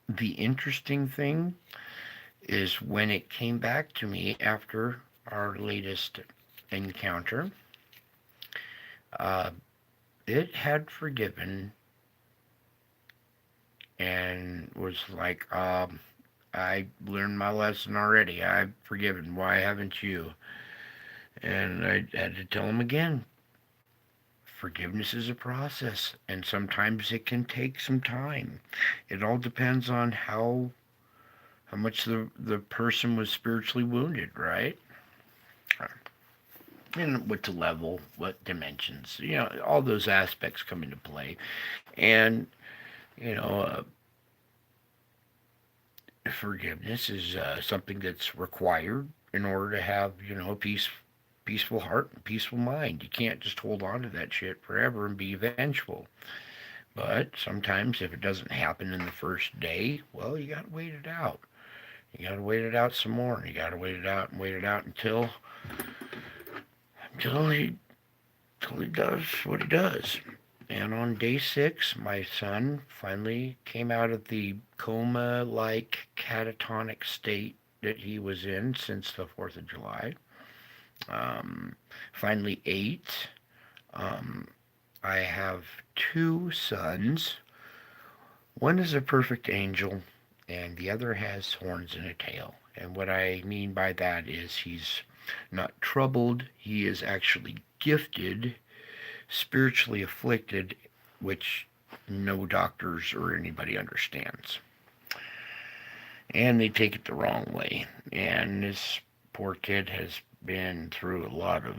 The interesting thing is when it came back to me after our latest encounter, it had forgiven and was like, I learned my lesson already. I've forgiven. Why haven't you? And I had to tell him again, forgiveness is a process, and sometimes it can take some time. It all depends on how much the person was spiritually wounded, right? And what level, what dimensions, all those aspects come into play. And, forgiveness is something that's required in order to have, a peaceful heart and peaceful mind. You can't just hold on to that shit forever and be vengeful. But sometimes if it doesn't happen in the first day, well, you got to wait it out. You got to wait it out some more. And you got to wait it out and wait it out until till he does what he does. And on day 6, my son finally came out of the coma like catatonic state that he was in since the 4th of July. Finally ate. Um, I have 2 sons. One is a perfect angel, and the other has horns and a tail. And what I mean by that is he's not troubled, he is actually gifted, spiritually afflicted, which no doctors or anybody understands. And they take it the wrong way. And this poor kid has been through a lot of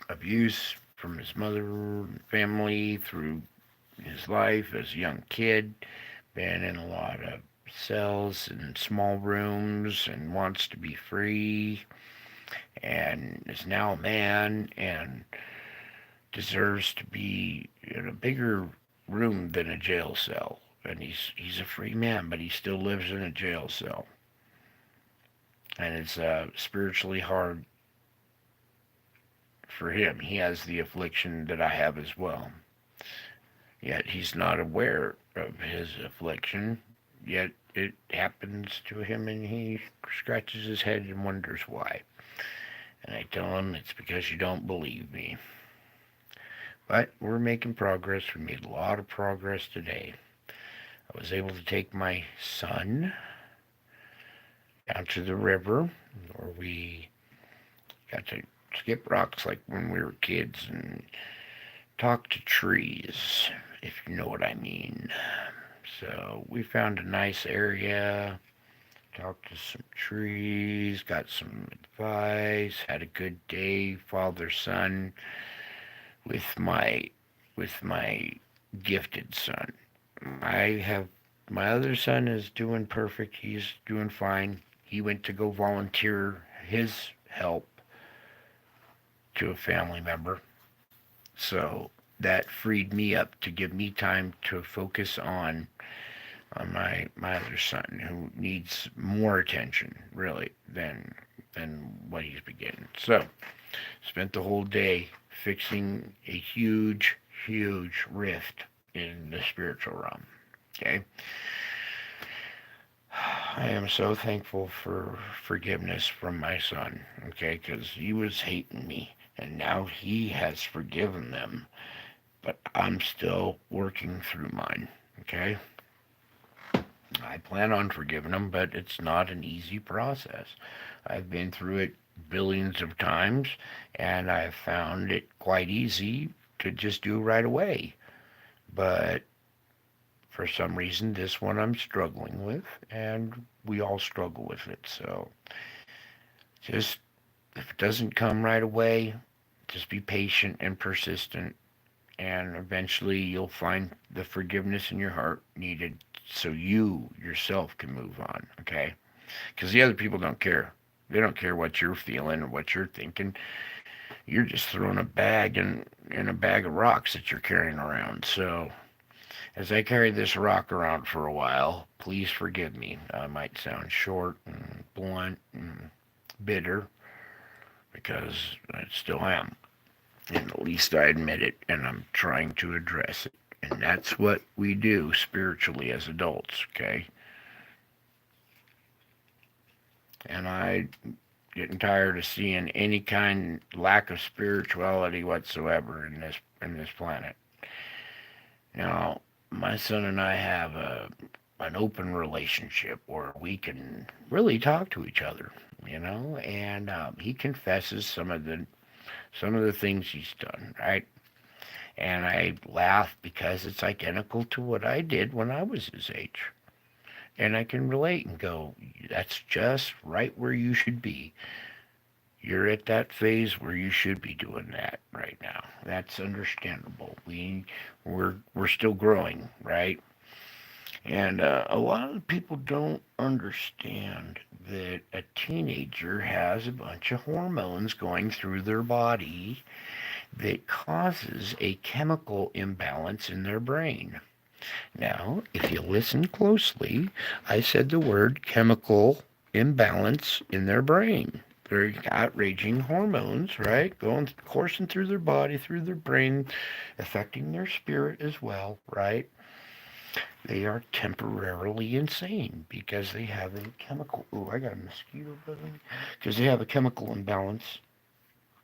abuse from his mother and family through his life as a young kid, been in a lot of cells and small rooms and wants to be free and is now a man and deserves to be in a bigger room than a jail cell. And he's a free man, but he still lives in a jail cell. And it's spiritually hard for him. He has the affliction that I have as well. Yet he's not aware of his affliction. Yet it happens to him and he scratches his head and wonders why. And I tell him it's because you don't believe me. But we're making progress. We made a lot of progress today. I was able to take my son down to the river where we got to skip rocks like when we were kids and talk to trees, if you know what I mean. So we found a nice area, talked to some trees, got some advice, had a good day, father-son, with my gifted son. My other son is doing perfect. He's doing fine. He went to go volunteer his help to a family member. So that freed me up to give me time to focus on my other son, who needs more attention really than what he's been getting. So spent the whole day fixing a huge rift in the spiritual realm. Okay. I am so thankful for forgiveness from my son, okay, because he was hating me, and now he has forgiven them, but I'm still working through mine, okay? I plan on forgiving him, but it's not an easy process. I've been through it billions of times, and I've found it quite easy to just do right away. But for some reason, this one I'm struggling with, and we all struggle with it. So just, if it doesn't come right away, just be patient and persistent, and eventually you'll find the forgiveness in your heart needed so you yourself can move on, okay? Because the other people don't care. They don't care what you're feeling or what you're thinking. You're just throwing a bag in a bag of rocks that you're carrying around. So as I carry this rock around for a while, please forgive me. I might sound short and blunt and bitter because I still am. And at least I admit it, and I'm trying to address it. And that's what we do spiritually as adults, okay? And I getting tired of seeing any kind lack of spirituality whatsoever in this planet. Now, my son and I have an open relationship where we can really talk to each other, and he confesses some of the things he's done, right? And I laugh because it's identical to what I did when I was his age. And I can relate and go, that's just right where you should be. You're at that phase where you should be doing that right now. That's understandable. We're still growing, right? And a lot of people don't understand that a teenager has a bunch of hormones going through their body that causes a chemical imbalance in their brain. Now, if you listen closely, I said the word chemical imbalance in their brain. They've got raging hormones, right? Coursing through their body, through their brain, affecting their spirit as well, right? They are temporarily insane because they have a chemical. Oh, I got a mosquito buzzing. Because they have a chemical imbalance,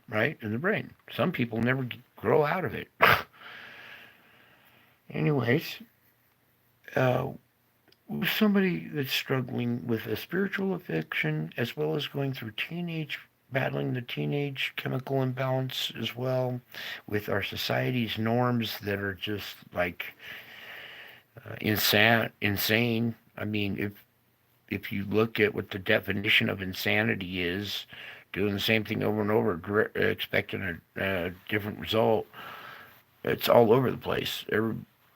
right, in the brain. Some people never grow out of it. Anyways, uh, somebody that's struggling with a spiritual affliction as well as going through battling the teenage chemical imbalance as well, with our society's norms that are just like insane. I mean, if you look at what the definition of insanity is, doing the same thing over and over, expecting a different result, it's all over the place.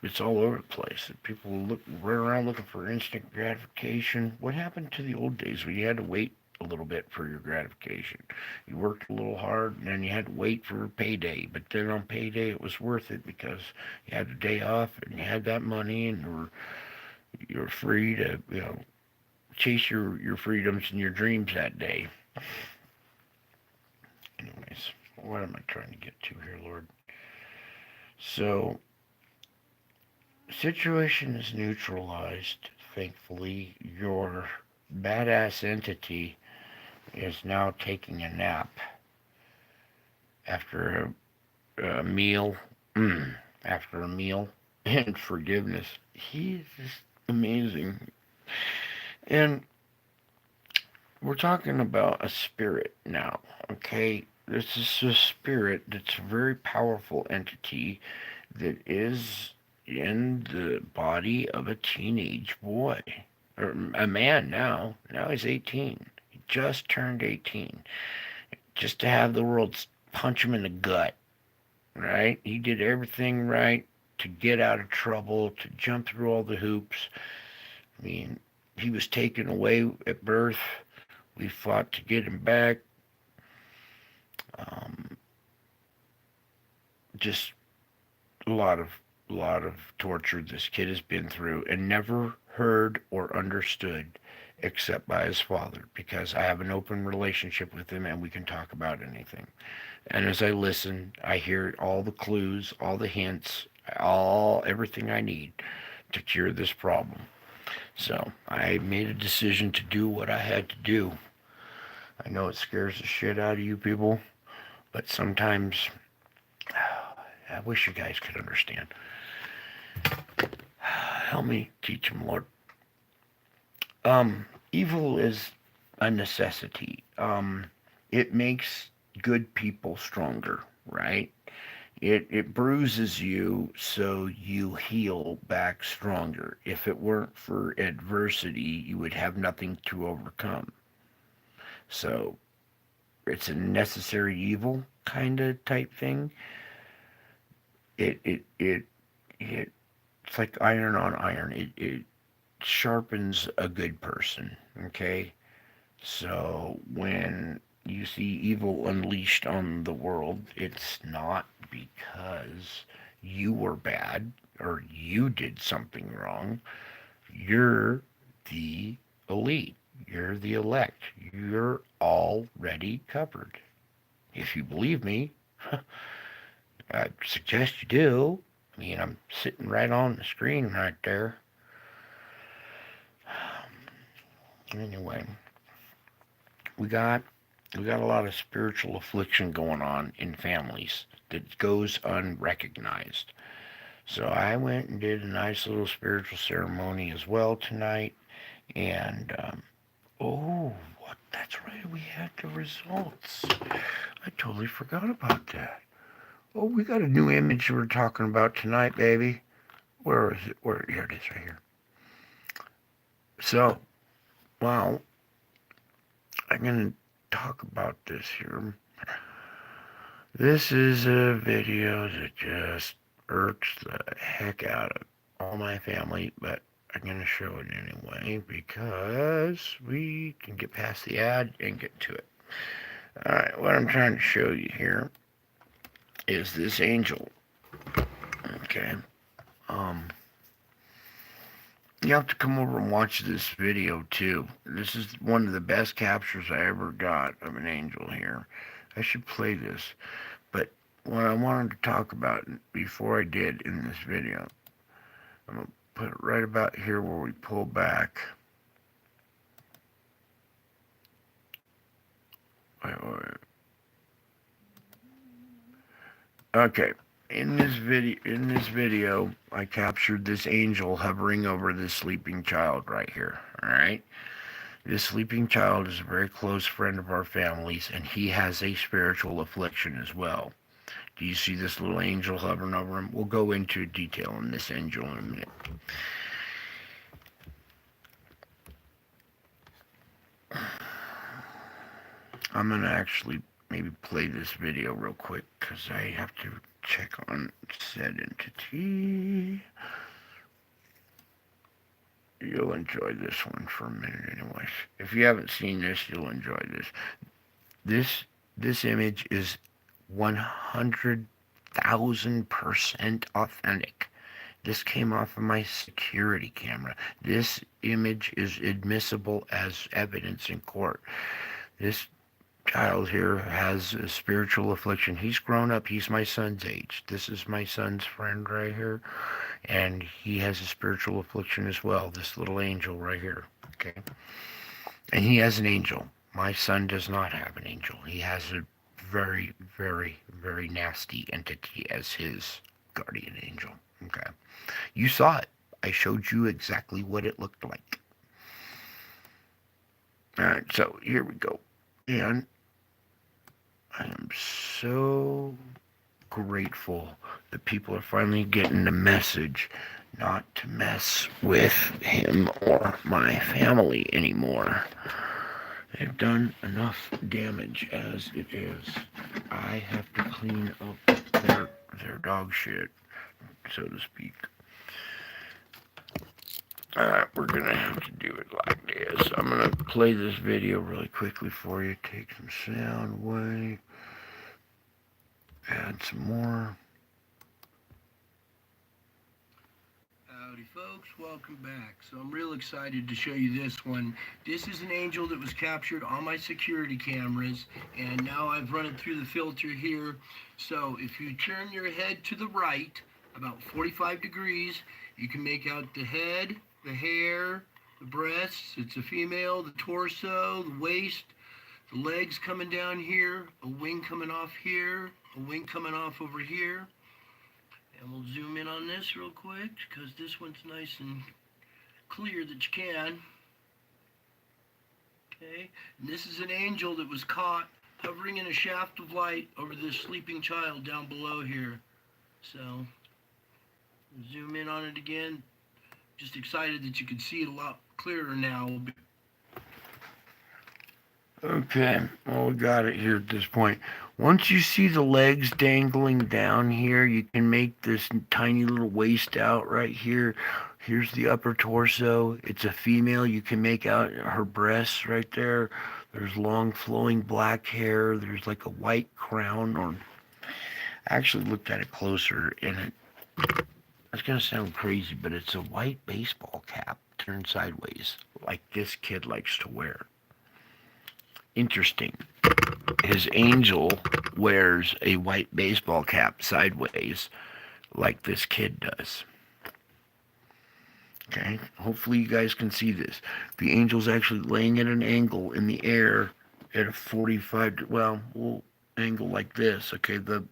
It's all over the place. People run around looking for instant gratification. What happened to the old days where you had to wait a little bit for your gratification? You worked a little hard and then you had to wait for payday. But then on payday it was worth it because you had a day off and you had that money and you were free to chase your freedoms and your dreams that day. Anyways, what am I trying to get to here, Lord? So situation is neutralized. Thankfully, your badass entity is now taking a nap after a meal. After a meal and forgiveness. He's just amazing. And we're talking about a spirit now, okay? This is a spirit that's a very powerful entity that is in the body of a teenage boy, or a man now. Now he's 18. He just turned 18. Just to have the world punch him in the gut, right? He did everything right to get out of trouble, to jump through all the hoops. I mean, he was taken away at birth. We fought to get him back. Just a lot of torture this kid has been through and never heard or understood except by his father, because I have an open relationship with him and we can talk about anything. And as I listen, I hear all the clues, all the hints, everything I need to cure this problem. So I made a decision to do what I had to do. I know it scares the shit out of you people, but sometimes I wish you guys could understand. Help me teach them, Lord. Evil is a necessity. It makes good people stronger, right? It bruises you so you heal back stronger. If it weren't for adversity, you would have nothing to overcome. So it's a necessary evil kind of type thing. It's like iron on iron. It sharpens a good person. Okay, so when you see evil unleashed on the world, it's not because you were bad or you did something wrong. You're the elite. You're the elect. You're already covered. If you believe me, I suggest you do. I mean, I'm sitting right on the screen right there. Anyway, we got a lot of spiritual affliction going on in families that goes unrecognized. So I went and did a nice little spiritual ceremony as well tonight. And, that's right, we had the results. I totally forgot about that. Oh, we got a new image we're talking about tonight, baby. Where is it? Here it is right here. So, well, I'm going to talk about this here. This is a video that just irks the heck out of all my family, but I'm going to show it anyway because we can get past the ad and get to it. Alright, what I'm trying to show you here is this angel. Okay. You have to come over and watch this video too. This is one of the best captures I ever got of an angel here. I should play this. But what I wanted to talk about before I did in this video, I'm going to put it right about here where we pull back. Wait. Okay. In this video, I captured this angel hovering over this sleeping child right here. All right. This sleeping child is a very close friend of our family's, and he has a spiritual affliction as well. Do you see this little angel hovering over him? We'll go into detail on this angel in a minute. I'm going to actually maybe play this video real quick because I have to check on said entity. You'll enjoy this one for a minute anyways. If you haven't seen this, you'll enjoy this. This image is 100,000% authentic. This came off of my security camera. This image is admissible as evidence in court. This child here has a spiritual affliction. He's grown up. He's my son's age. This is my son's friend right here. And he has a spiritual affliction as well. This little angel right here. Okay. And he has an angel. My son does not have an angel. He has a very, very, very nasty entity as his guardian angel. Okay. You saw it. I showed you exactly what it looked like. Alright, so here we go. And I am so grateful that people are finally getting the message not to mess with him or my family anymore. They've done enough damage as it is. I have to clean up their dog shit, so to speak. Alright, we're gonna have to do it like this. I'm gonna play this video really quickly for you. Take some sound away. Add some more. Howdy folks, welcome back. So I'm real excited to show you this one. This is an angel that was captured on my security cameras, and now I've run it through the filter here. So if you turn your head to the right about 45 degrees, you can make out the head, the hair, the breasts, it's a female, the torso, the waist, the legs coming down here, a wing coming off here, a wing coming off over here. And we'll zoom in on this real quick because this one's nice and clear that you can. Okay, and this is an angel that was caught hovering in a shaft of light over this sleeping child down below here. So, zoom in on it again. Just excited that you can see it a lot clearer now. Okay, well, we got it here at this point. Once you see the legs dangling down here, you can make this tiny little waist out right here. Here's the upper torso. It's a female. You can make out her breasts right there. There's long flowing black hair. There's like a white crown. Or I actually looked at it closer, and it's going to sound crazy, but it's a white baseball cap turned sideways, like this kid likes to wear. Interesting. His angel wears a white baseball cap sideways like this kid does. Okay, hopefully you guys can see this. The angel's actually laying at an angle in the air at a 45, well, we'll angle like this. Okay, the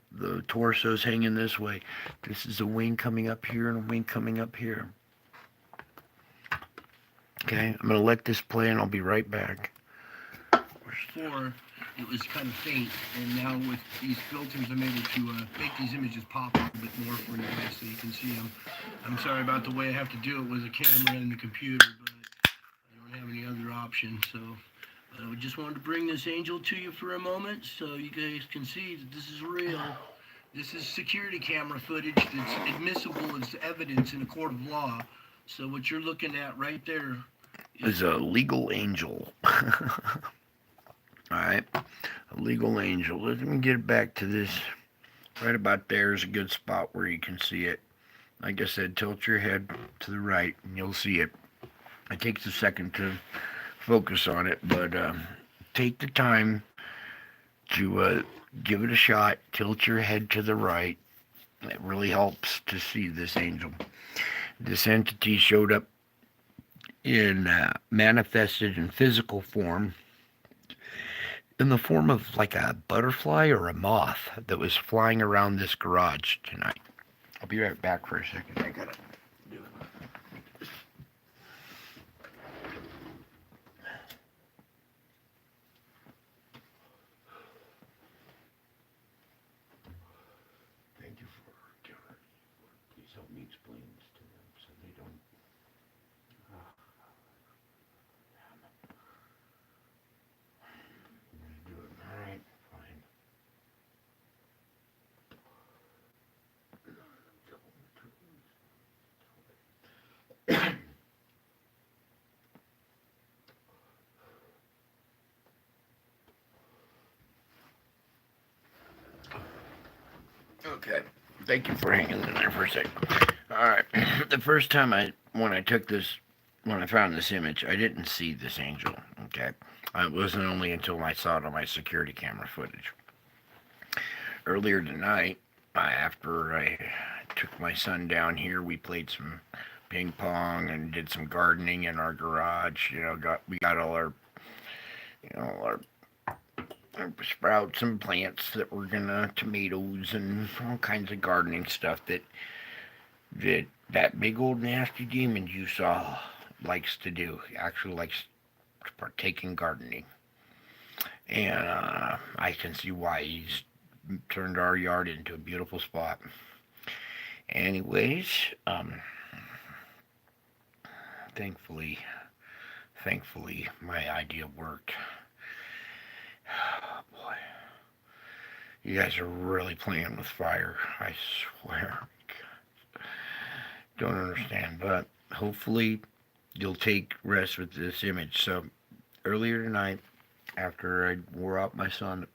torso's hanging this way. This is a wing coming up here and a wing coming up here. Okay, I'm going to let this play and I'll be right back. Before it was kind of faint, and now with these filters I'm able to make these images pop a little bit more for you guys so you can see them. I'm sorry about the way I have to do it with a camera and the computer, but I don't have any other option. So I just wanted to bring this angel to you for a moment so you guys can see that this is real. This is security camera footage that's admissible as evidence in a court of law. So what you're looking at right there is a legal angel. Alright, a legal angel. Let me get back to this. Right about there is a good spot where you can see it. Like I said, tilt your head to the right and you'll see it. It takes a second to focus on it, but take the time to give it a shot. Tilt your head to the right. It really helps to see this angel. This entity showed up in manifested in physical form in the form of like a butterfly or a moth that was flying around this garage tonight. I'll be right back for a second. I gotta do it. Thank you for doing it. Please help me explain this to them so they don't. Uh, I'm gonna do it. All right, fine. Okay. Thank you for hanging in there for a second. All right. The first time when I took this, when I found this image, I didn't see this angel. Okay. It wasn't only until I saw it on my security camera footage. Earlier tonight, after I took my son down here, we played some ping pong and did some gardening in our garage. We got all our, our sprouts and plants that were gonna tomatoes and all kinds of gardening stuff that big old nasty demon you saw likes to do. He actually likes to partake in gardening, and I can see why he's turned our yard into a beautiful spot. Anyways, thankfully, thankfully, my idea worked. Oh, boy, you guys are really playing with fire. I swear. Don't understand, but hopefully you'll take rest with this image. So earlier tonight, after I wore out my son,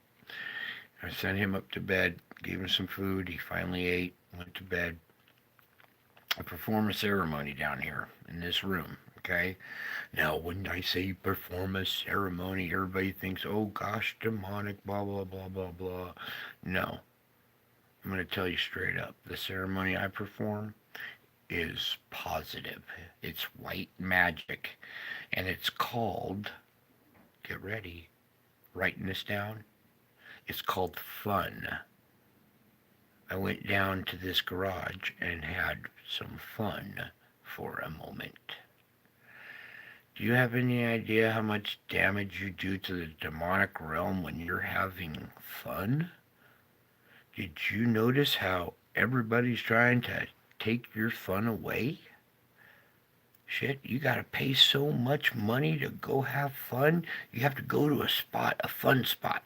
I sent him up to bed, gave him some food. He finally ate, went to bed. I perform a ceremony down here in this room. Okay. Now, when I say perform a ceremony, everybody thinks, oh gosh, demonic, blah blah blah blah blah. No, I'm going to tell you straight up. The ceremony I perform is positive. It's white magic. And it's called, get ready, writing this down, it's called fun. I went down to this garage and had some fun for a moment. Do you have any idea how much damage you do to the demonic realm when you're having fun? Did you notice how everybody's trying to take your fun away? Shit, you gotta pay so much money to go have fun. You have to go to a spot, a fun spot.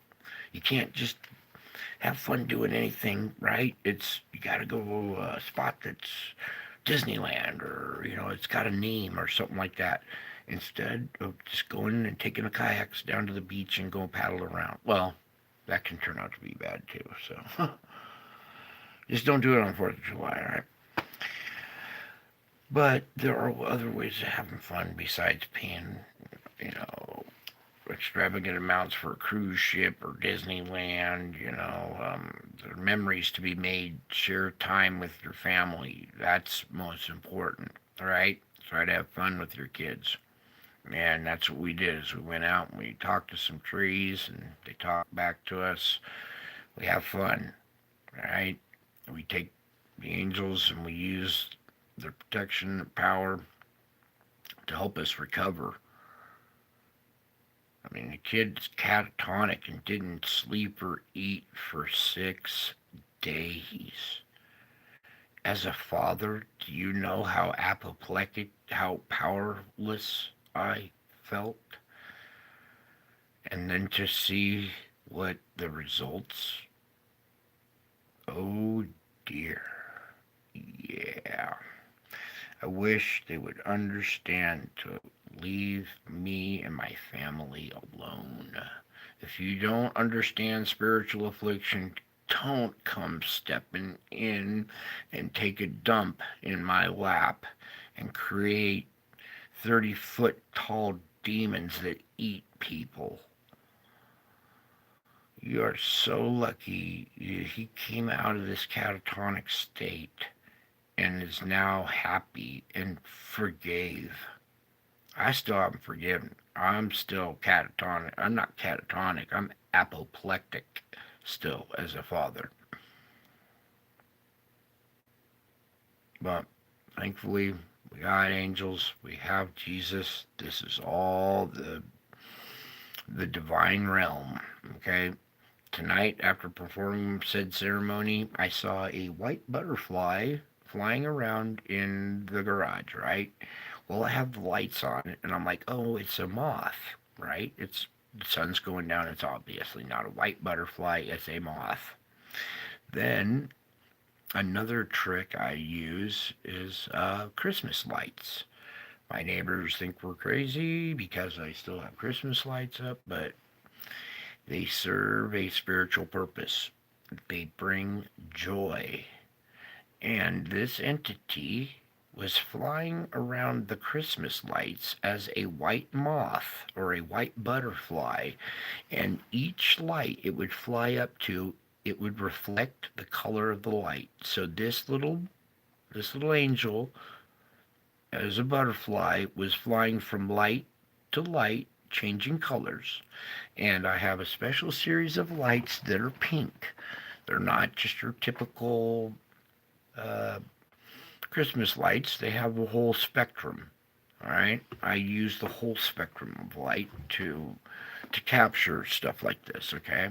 You can't just have fun doing anything, right? You gotta go to a spot that's Disneyland, or it's got a name or something like that. Instead of just going and taking the kayaks down to the beach and going paddle around. Well, that can turn out to be bad too. So just don't do it on 4th of July, all right? But there are other ways of having fun besides paying, extravagant amounts for a cruise ship or Disneyland. There are memories to be made. Share time with your family. That's most important. All right. Try to have fun with your kids. And that's what we did. Is we went out and we talked to some trees, and they talked back to us. We have fun. All right. We take the angels and we use their protection and power to help us recover. I mean, the kid's catatonic and didn't sleep or eat for 6 days. As a father, do you know how apoplectic, how powerless I felt? And then to see what the results. Oh dear. Yeah. I wish they would understand to leave me and my family alone. If you don't understand spiritual affliction, don't come stepping in and take a dump in my lap and create 30-foot tall demons that eat people. You are so lucky he came out of this catatonic state and is now happy and forgave. I still haven't forgiven. I'm still catatonic. I'm not catatonic. I'm apoplectic still as a father. But thankfully, we got angels. We have Jesus. This is all the divine realm. Okay. Tonight, after performing said ceremony, I saw a white butterfly flying around in the garage, right? Well, I have the lights on, and I'm like, oh, it's a moth, right? It's the sun's going down. It's obviously not a white butterfly. It's a moth. Then another trick I use is Christmas lights. My neighbors think we're crazy because I still have Christmas lights up, but they serve a spiritual purpose. They bring joy. And this entity was flying around the Christmas lights as a white moth or a white butterfly. And each light it would fly up to, it would reflect the color of the light. So this little angel as a butterfly was flying from light to light, changing colors. And I have a special series of lights that are pink. They're not just your typical uh, Christmas lights. They have a whole spectrum. All right, I use the whole spectrum of light to capture stuff like this. Okay,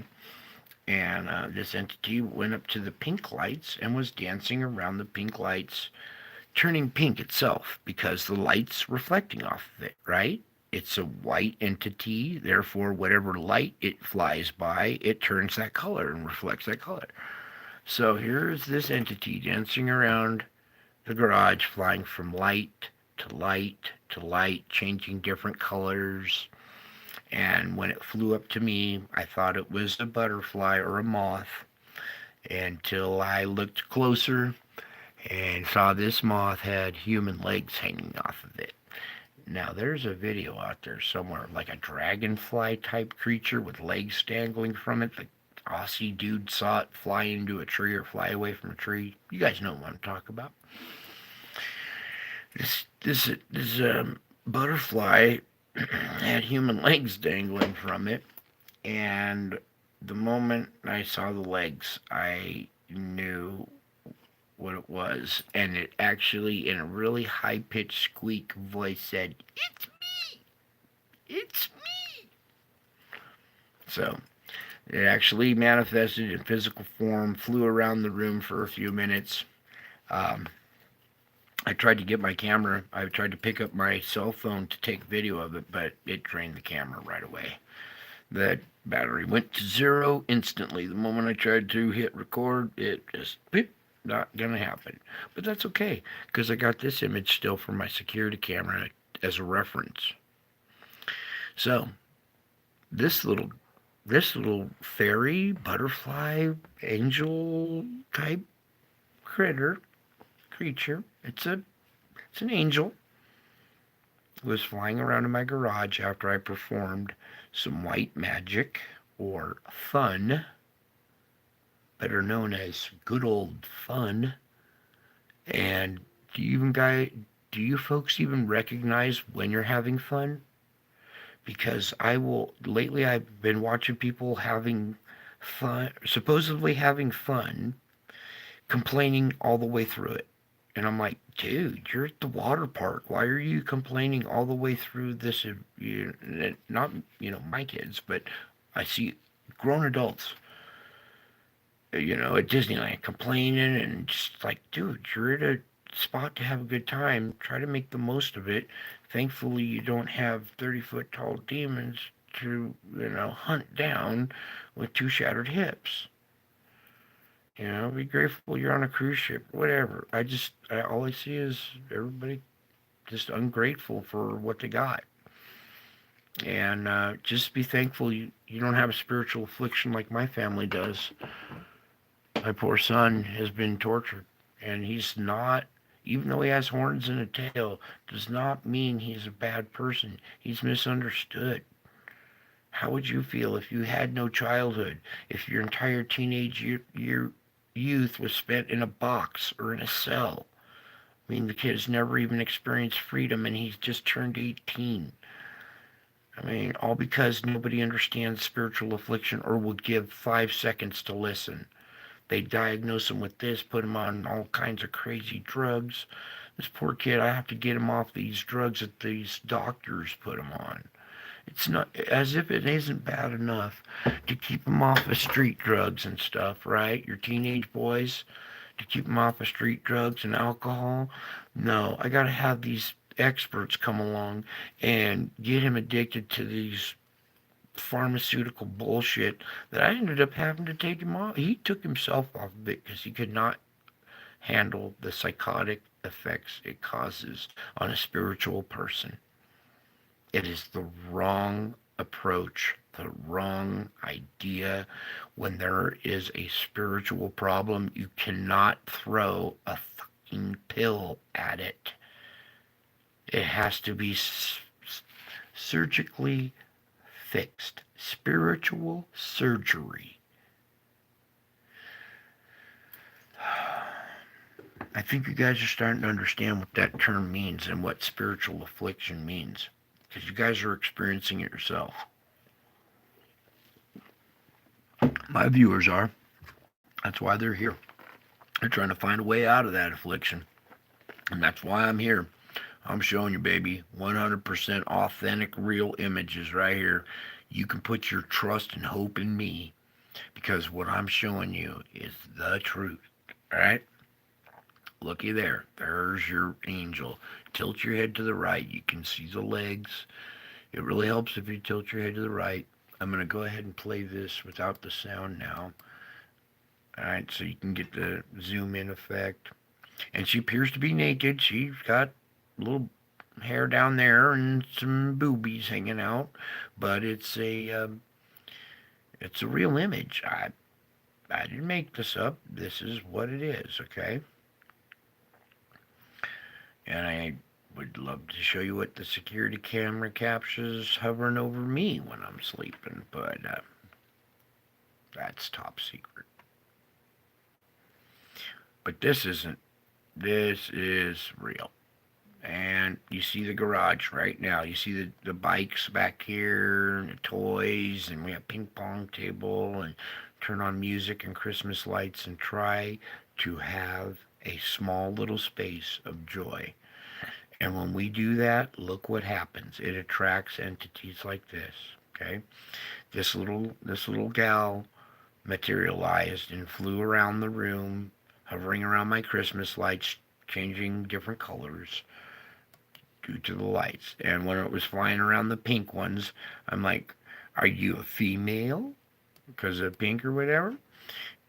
and this entity went up to the pink lights and was dancing around the pink lights, turning pink itself because the light's reflecting off of it. Right? It's a white entity, therefore, whatever light it flies by, it turns that color and reflects that color. So here's this entity dancing around the garage, flying from light to light to light, changing different colors. And when it flew up to me, I thought it was a butterfly or a moth until I looked closer and saw this moth had human legs hanging off of it. Now, there's a video out there somewhere, like a dragonfly type creature with legs dangling from it. The Aussie dude saw it fly into a tree or fly away from a tree. You guys know what I'm talking about. This butterfly had human legs dangling from it, and the moment I saw the legs, I knew what it was, and it actually, in a really high-pitched squeak voice, said, "It's me! It's me!" So, it actually manifested in physical form, flew around the room for a few minutes. Um, I tried to get my camera. I tried to pick up my cell phone to take video of it, but it drained the camera right away. The battery went to zero instantly. The moment I tried to hit record, it just beep, not gonna happen. But that's okay, because I got this image still from my security camera as a reference. So this little fairy, butterfly, angel type creature. It's an angel. Was flying around in my garage after I performed some white magic or fun, better known as good old fun. And do you folks even recognize when you're having fun? Because lately I've been watching people having fun, supposedly having fun, complaining all the way through it. And I'm like, dude, you're at the water park. Why are you complaining all the way through this? Not, my kids, but I see grown adults, at Disneyland complaining and just like, dude, you're at a spot to have a good time. Try to make the most of it. Thankfully, you don't have 30-foot tall demons to, hunt down with two shattered hips. Be grateful you're on a cruise ship, whatever. All I see is everybody just ungrateful for what they got. And just be thankful you don't have a spiritual affliction like my family does. My poor son has been tortured, and he's not, even though he has horns and a tail, does not mean he's a bad person. He's misunderstood. How would you feel if you had no childhood, if your entire teenage youth was spent in a box or in a cell? I mean, the kid's never even experienced freedom, and he's just turned 18. I mean, all because nobody understands spiritual affliction or will give 5 seconds to listen. They diagnose him with this, put him on all kinds of crazy drugs. This poor kid, I have to get him off these drugs that these doctors put him on. It's not as if it isn't bad enough to keep him off of street drugs and stuff, right? Your teenage boys, to keep them off of street drugs and alcohol. No, I got to have these experts come along and get him addicted to these pharmaceutical bullshit that I ended up having to take him off. He took himself off of it because he could not handle the psychotic effects it causes on a spiritual person. It is the wrong approach, the wrong idea. When there is a spiritual problem, you cannot throw a fucking pill at it. It has to be surgically fixed. Spiritual surgery. I think you guys are starting to understand what that term means and what spiritual affliction means, because you guys are experiencing it yourself. My viewers are. That's why they're here. They're trying to find a way out of that affliction. And that's why I'm here. I'm showing you, baby, 100% authentic, real images right here. You can put your trust and hope in me, because what I'm showing you is the truth. All right? Looky there. There's your angel. Tilt your head to the right. You can see the legs. It really helps if you tilt your head to the right. I'm going to go ahead and play this without the sound now. All right, so you can get the zoom in effect. And she appears to be naked. She's got a little hair down there and some boobies hanging out, but it's a real image. I didn't make this up. This is what it is, okay? And I would love to show you what the security camera captures hovering over me when I'm sleeping, but that's top secret. But this isn't. This is real. And you see the garage right now. You see the bikes back here and the toys, and we have ping pong table, and turn on music and Christmas lights and try to have a small little space of joy. And when we do that, look what happens. It attracts entities like this, okay? This little gal materialized and flew around the room, hovering around my Christmas lights, changing different colors due to the lights. And when it was flying around the pink ones, I'm like, are you a female? Because of pink or whatever.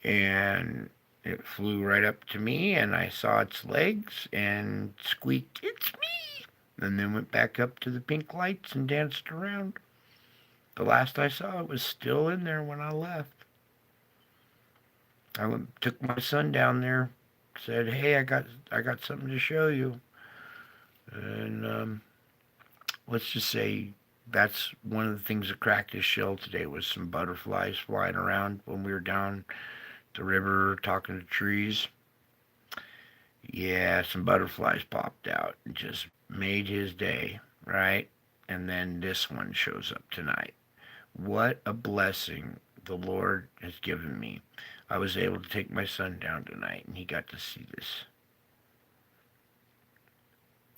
And it flew right up to me, and I saw its legs and squeaked, "It's me!" And then went back up to the pink lights and danced around. The last I saw, it was still in there when I left. Took my son down there, said, "Hey, I got something to show you." And let's just say that's one of the things that cracked his shell today, was some butterflies flying around when we were down the river talking to trees. Yeah, some butterflies popped out and just made his day, right? And then this one shows up tonight. What a blessing the Lord has given me. I was able to take my son down tonight, and he got to see this.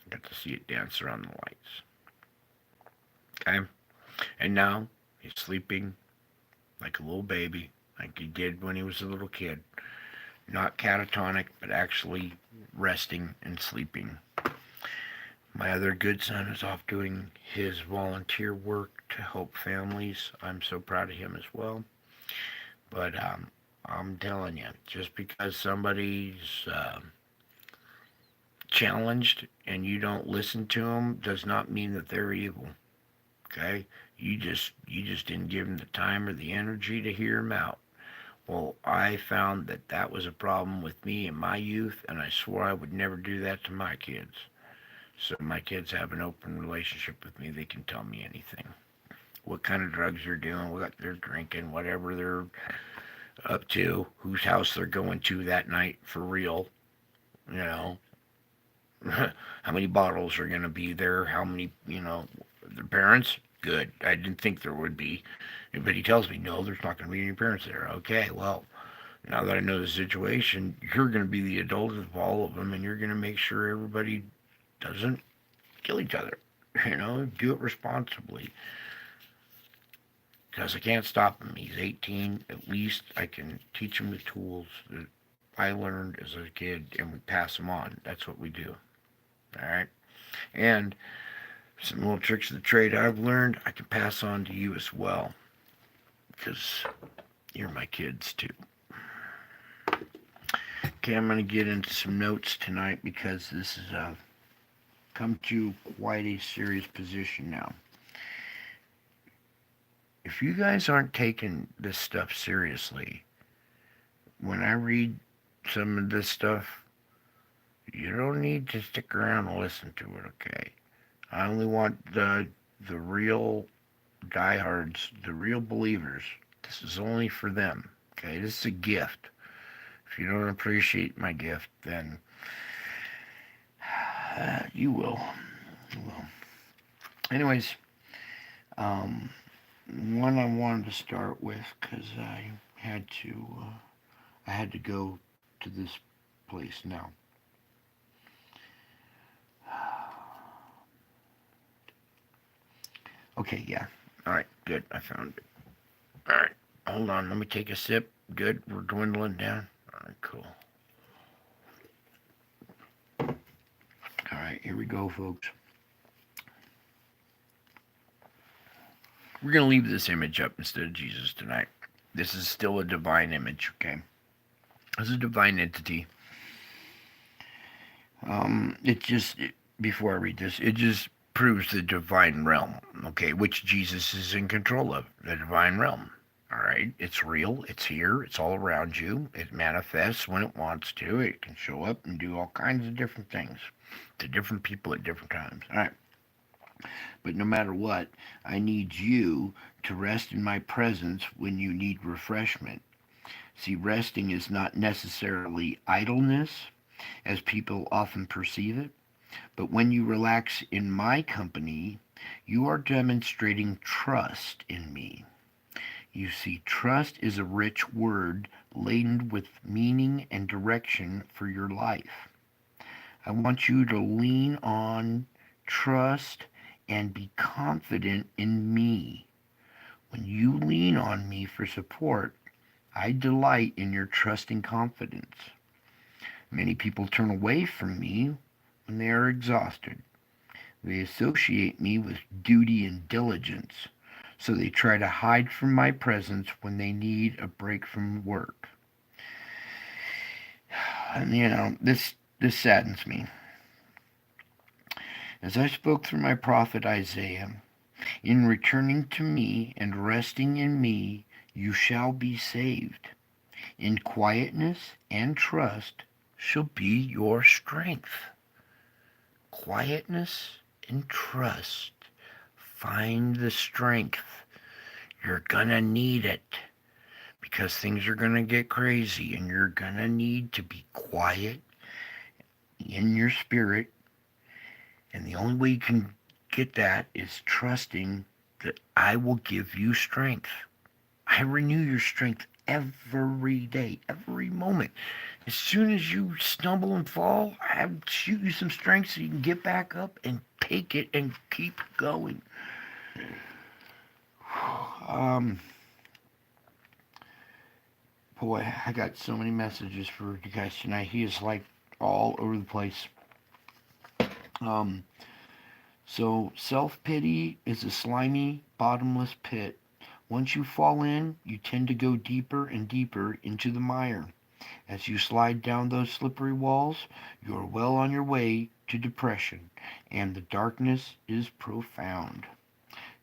Got to see it dance around the lights. Okay? And now he's sleeping like a little baby, like he did when he was a little kid. Not catatonic, but actually resting and sleeping. My other good son is off doing his volunteer work to help families. I'm so proud of him as well. But I'm telling you, just because somebody's challenged and you don't listen to them does not mean that they're evil. Okay? You just didn't give them the time or the energy to hear them out. Well, I found that that was a problem with me in my youth, and I swore I would never do that to my kids. So my kids have an open relationship with me. They can tell me anything. What kind of drugs they're doing, what they're drinking, whatever they're up to, whose house they're going to that night for real. You know, how many bottles are going to be there, how many, their parents? Good. I didn't think there would be. But he tells me, no, there's not going to be any parents there. Okay, well, now that I know the situation, you're going to be the adult of all of them, and you're going to make sure everybody doesn't kill each other. Do it responsibly. Because I can't stop him. He's 18. At least I can teach him the tools that I learned as a kid, and we pass them on. That's what we do. All right? And some little tricks of the trade I've learned, I can pass on to you as well. Because you're my kids, too. Okay, I'm going to get into some notes tonight because this has come to quite a serious position now. If you guys aren't taking this stuff seriously, when I read some of this stuff, you don't need to stick around and listen to it, okay? I only want the real diehards, the real believers. This is only for them, okay? This is a gift. If you don't appreciate my gift, then you will. You will. Anyways, one I wanted to start with because I had to go to this place now. Okay, yeah. All right, good. I found it. All right, hold on. Let me take a sip. Good. We're dwindling down. All right, cool. All right, here we go, folks. We're going to leave this image up instead of Jesus tonight. This is still a divine image, okay? This is a divine entity. Before I read this, it just proves the divine realm, okay, which Jesus is in control of, the divine realm. All right, it's real, it's here, it's all around you, it manifests when it wants to, it can show up and do all kinds of different things to different people at different times. All right, but no matter what, I need you to rest in my presence when you need refreshment. See, resting is not necessarily idleness, as people often perceive it, but when you relax in my company, you are demonstrating trust in me. You see, trust is a rich word laden with meaning and direction for your life. I want you to lean on, trust, and be confident in me. When you lean on me for support, I delight in your trusting confidence. Many people turn away from me when they are exhausted. They associate me with duty and diligence, so they try to hide from my presence when they need a break from work. And this saddens me. As I spoke through my prophet Isaiah, in returning to me and resting in me, you shall be saved. In quietness and trust shall be your strength. Quietness and trust. Find the strength. You're gonna need it because things are gonna get crazy and you're gonna need to be quiet in your spirit. And the only way you can get that is trusting that I will give you strength. I renew your strength every day, every moment. As soon as you stumble and fall, I shoot you some strength so you can get back up and take it and keep going. Boy, I got so many messages for you guys tonight. He is like all over the place. So self-pity is a slimy, bottomless pit. Once you fall in, you tend to go deeper and deeper into the mire. As you slide down those slippery walls, you are well on your way to depression, and the darkness is profound.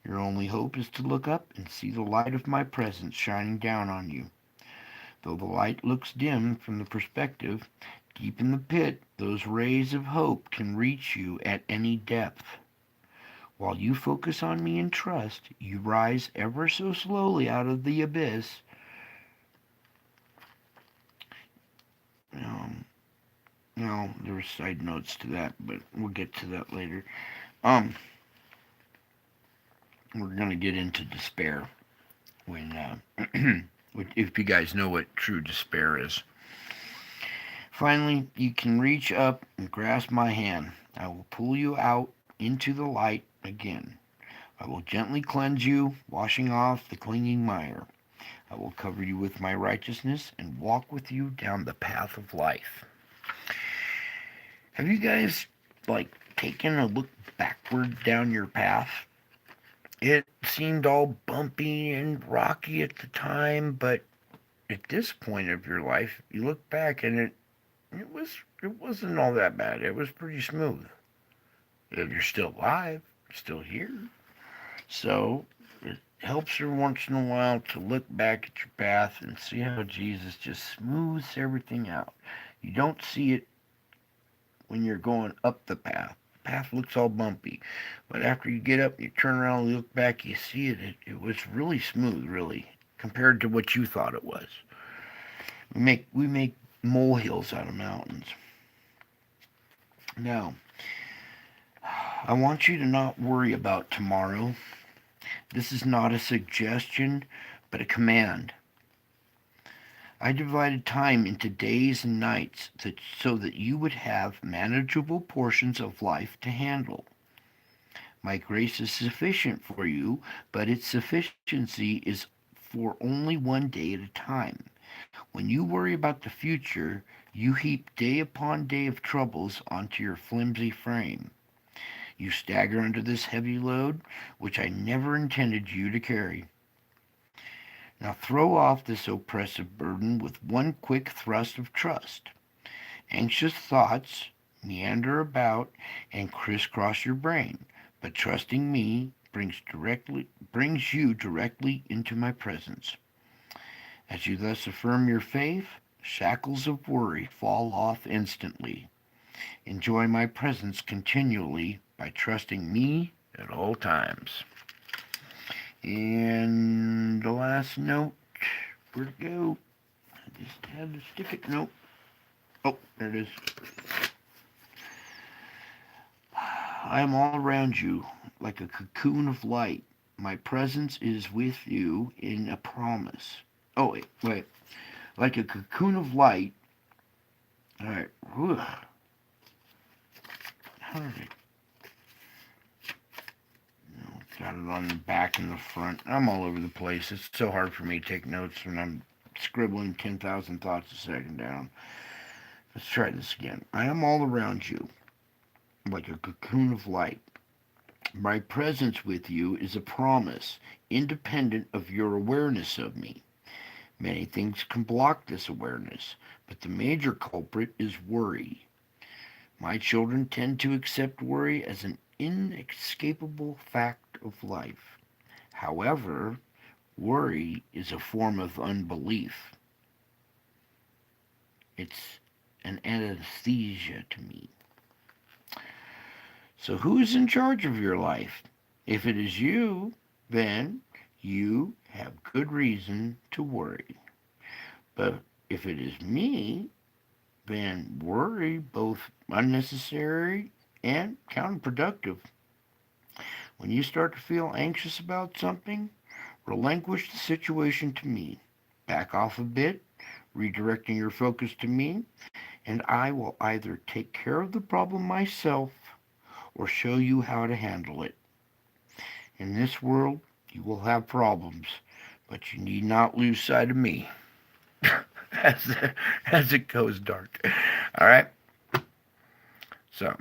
Your only hope is to look up and see the light of my presence shining down on you. Though the light looks dim from the perspective, deep in the pit, those rays of hope can reach you at any depth. While you focus on me and trust, you rise ever so slowly out of the abyss. Um, no, there were side notes to that, but we'll get to that later. Um, we're gonna get into despair when, if you guys know what true despair is. Finally, you can reach up and grasp my hand. I will pull you out into the light again. I will gently cleanse you, washing off the clinging mire. I will cover you with my righteousness and walk with you down the path of life. Have you guys, taken a look backward down your path? It seemed all bumpy and rocky at the time, but at this point of your life, you look back and it wasn't all that bad. It was pretty smooth. You're still alive, still here. So it helps every once in a while to look back at your path and see how Jesus just smooths everything out. You don't see it when you're going up the path. The path looks all bumpy. But after you get up, you turn around and look back, you see it was really smooth, really, compared to what you thought it was. We make molehills out of mountains. Now, I want you to not worry about tomorrow. This is not a suggestion, but a command. I divided time into days and nights so that you would have manageable portions of life to handle. My grace is sufficient for you, but its sufficiency is for only one day at a time. When you worry about the future, you heap day upon day of troubles onto your flimsy frame. You stagger under this heavy load, which I never intended you to carry. Now throw off this oppressive burden with one quick thrust of trust. Anxious thoughts meander about and crisscross your brain, but trusting me brings you directly into my presence. As you thus affirm your faith, shackles of worry fall off instantly. Enjoy my presence continually by trusting me at all times. And the last note, where'd it go? I just had to stick it. Nope. Oh, there it is. I am all around you like a cocoon of light. My presence is with you in a promise. Oh, wait. Like a cocoon of light. All right. Whew. How did I... No, got it on the back and the front. I'm all over the place. It's so hard for me to take notes when I'm scribbling 10,000 thoughts a second down. Let's try this again. I am all around you like a cocoon of light. My presence with you is a promise, independent of your awareness of me. Many things can block this awareness, but the major culprit is worry. My children tend to accept worry as an inescapable fact of life. However, worry is a form of unbelief. It's an anesthesia to me. So who's in charge of your life? If it is you, then you have good reason to worry. But if it is me, then worry both unnecessary and counterproductive. When you start to feel anxious about something, relinquish the situation to me. Back off a bit, redirecting your focus to me, and I will either take care of the problem myself or show you how to handle it. In this world, you will have problems, but you need not lose sight of me as it goes dark. All right? So,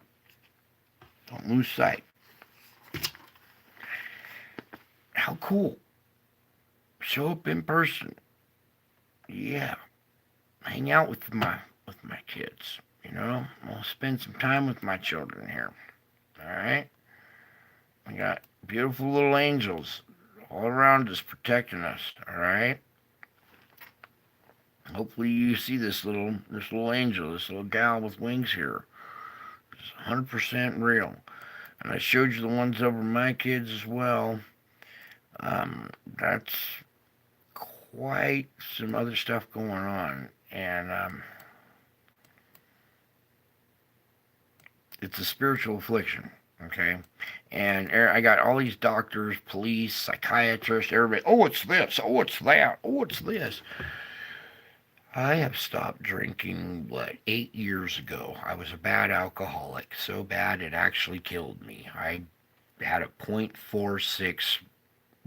don't lose sight. How cool. Show up in person. Yeah. Hang out with my kids. I'll spend some time with my children here. All right? We got beautiful little angels all around us protecting us. All right? Hopefully you see this little angel, this little gal with wings here. It's 100% real. And I showed you the ones over my kids as well. That's quite some other stuff going on. And it's a spiritual affliction, okay? And I got all these doctors, police, psychiatrists, everybody. Oh, it's this. Oh, it's that. Oh, it's this. I have stopped drinking, 8 years ago. I was a bad alcoholic, so bad it actually killed me. I had a .46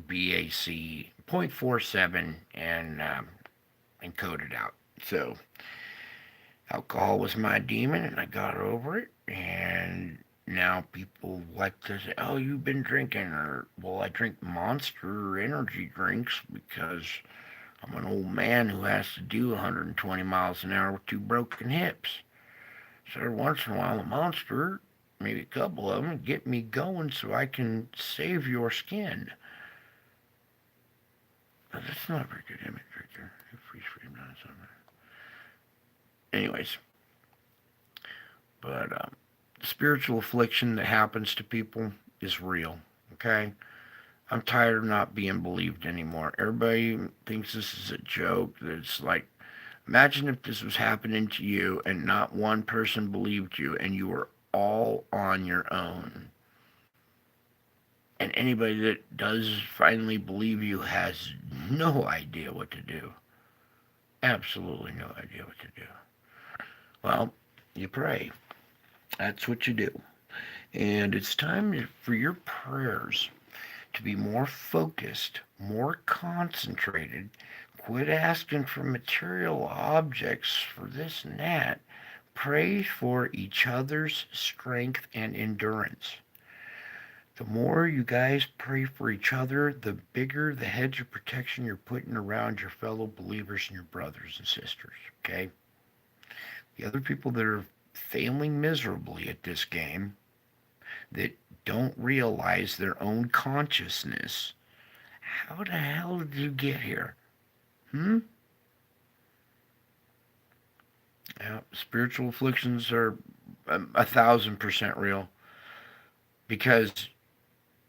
BAC, .47, and coded out. So alcohol was my demon, and I got over it. And now people like to say, "Oh, you've been drinking," or "Well, I drink Monster energy drinks because I'm an old man who has to do 120 miles an hour with two broken hips. So every once in a while, a Monster, maybe a couple of them, get me going so I can save your skin." But that's not a very good image right there. Freeze frame down somewhere. Anyways, but the spiritual affliction that happens to people is real. Okay, I'm tired of not being believed anymore. Everybody thinks this is a joke. It's like, imagine if this was happening to you and not one person believed you and you were all on your own. And anybody that does finally believe you has no idea what to do. Absolutely no idea what to do. Well, you pray. That's what you do. And it's time for your prayers to be more focused, more concentrated. Quit asking for material objects for this and that. Pray for each other's strength and endurance. The more you guys pray for each other, the bigger the hedge of protection you're putting around your fellow believers and your brothers and sisters. Okay? The other people that are failing miserably at this game, that don't realize their own consciousness. How the hell did you get here? Hmm? Yeah, spiritual afflictions are 1,000% real because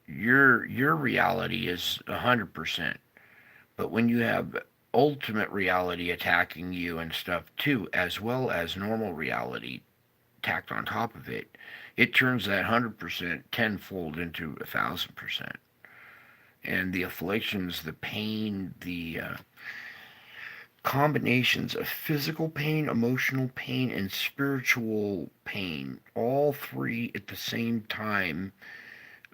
your reality is 100%. But when you have ultimate reality attacking you and stuff too, as well as normal reality tacked on top of it, it turns that 100% tenfold into 1,000%. And the afflictions, the pain, the combinations of physical pain, emotional pain, and spiritual pain, all three at the same time,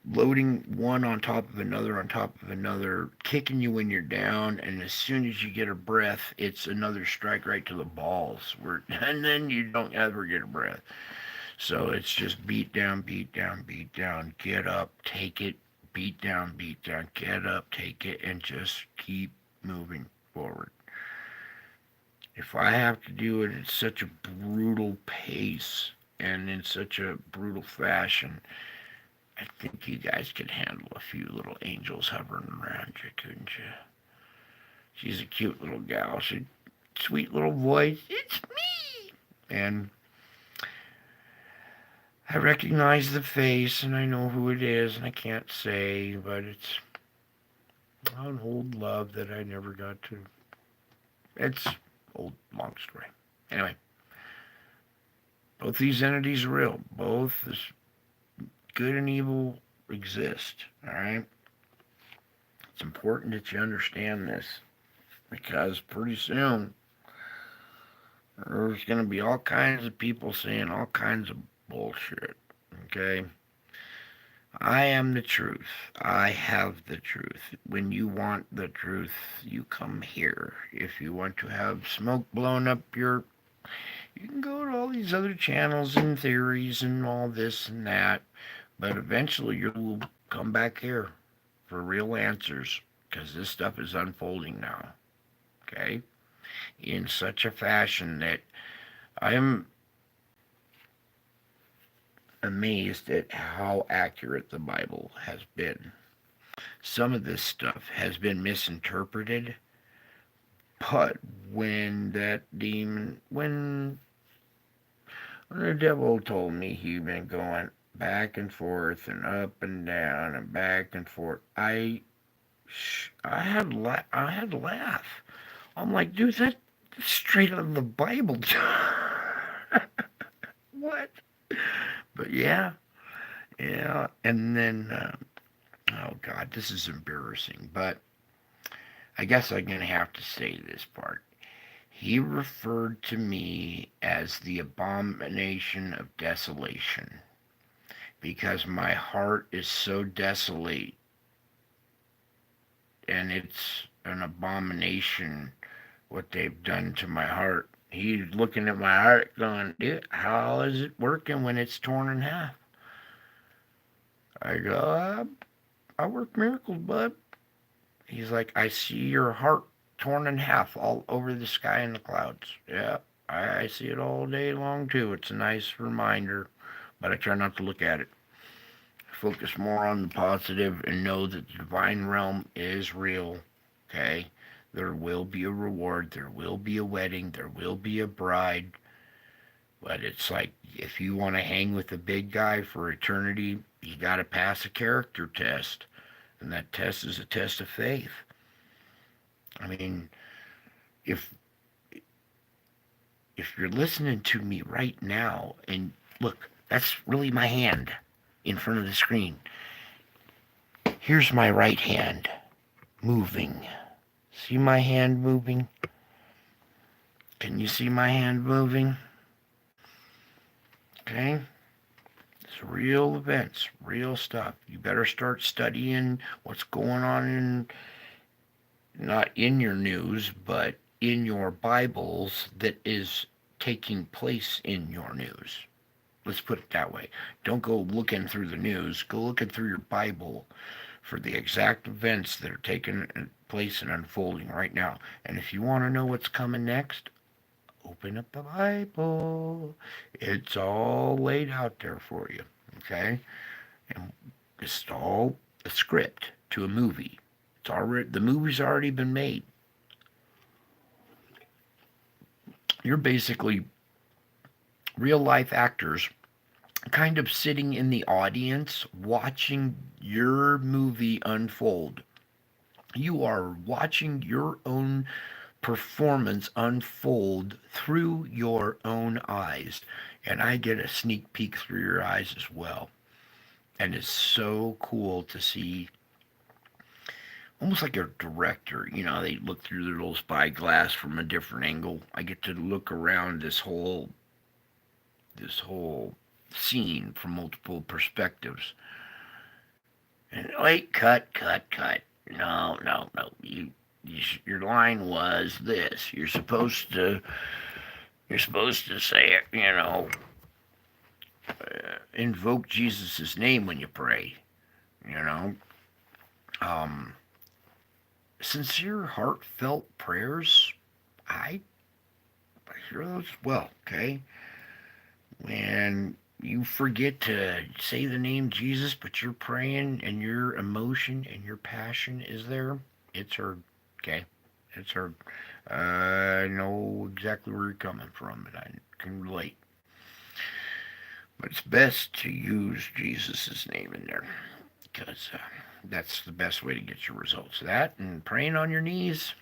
loading one on top of another on top of another, kicking you when you're down, and as soon as you get a breath, it's another strike right to the balls. And then you don't ever get a breath. So it's just beat down, beat down, beat down, get up, take it, beat down, get up, take it, and just keep moving forward. If I have to do it at such a brutal pace and in such a brutal fashion, I think you guys could handle a few little angels hovering around you, couldn't you? She's a cute little gal. She sweet little voice. It's me. And I recognize the face and I know who it is and I can't say, but it's an old love that I never got to. It's old long story. Anyway, both these entities are real. Both this good and evil exist. All right. It's important that you understand this because pretty soon there's going to be all kinds of people saying all kinds of bullshit. Okay. I am the truth. I have the truth. When you want the truth, you come here. If you want to have smoke blown up your, you can go to all these other channels and theories and all this and that. But eventually you will come back here for real answers because this stuff is unfolding now. Okay? In such a fashion that I am amazed at how accurate the Bible has been. Some of this stuff has been misinterpreted, But when that demon, when the devil told me he'd been going back and forth and up and down and back and forth, I had to laugh. I'm like, dude, that's straight out of the Bible. What? But yeah, yeah. And then, oh God, this is embarrassing. But I guess I'm gonna have to say this part. He referred to me as the abomination of desolation because my heart is so desolate and it's an abomination what they've done to my heart. He's looking at my heart going, dude, how is it working when it's torn in half? I go, I work miracles, bud. He's like, I see your heart torn in half all over the sky and the clouds. Yeah, I see it all day long too. It's a nice reminder, but I try not to look at it. Focus more on the positive and know that the divine realm is real. Okay? There will be a reward, there will be a wedding, there will be a bride. But it's like if you want to hang with a big guy for eternity, you got to pass a character test. And that test is a test of faith. I mean, if if you're listening to me right now and look, that's really my hand in front of the screen. Here's my right hand moving. See my hand moving? Can you see my hand moving? Okay? It's real events, real stuff. You better start studying what's going on in, not in your news, but in your Bibles that is taking place in your news. Let's put it that way. Don't go looking through the news. Go looking through your Bible for the exact events that are taking place and unfolding right now. And if you want to know what's coming next, open up the Bible. It's all laid out there for you. Okay? And it's all a script to a movie. It's already, the movie's already been made. You're basically real life actors kind of sitting in the audience watching your movie unfold. You are watching your own performance unfold through your own eyes. And I get a sneak peek through your eyes as well. And it's so cool to see, almost like a director. You know, they look through their little spyglass from a different angle. I get to look around this whole scene from multiple perspectives. And wait, cut. No, no, no. Your line was this. You're supposed to say it. Invoke Jesus' name when you pray. You know, um, sincere, heartfelt prayers. I hear those well. Okay, when you forget to say the name Jesus, but you're praying and your emotion and your passion is there, it's heard. Okay? It's heard. I know exactly where you're coming from, and I can relate. But it's best to use Jesus' name in there because that's the best way to get your results. That and praying on your knees.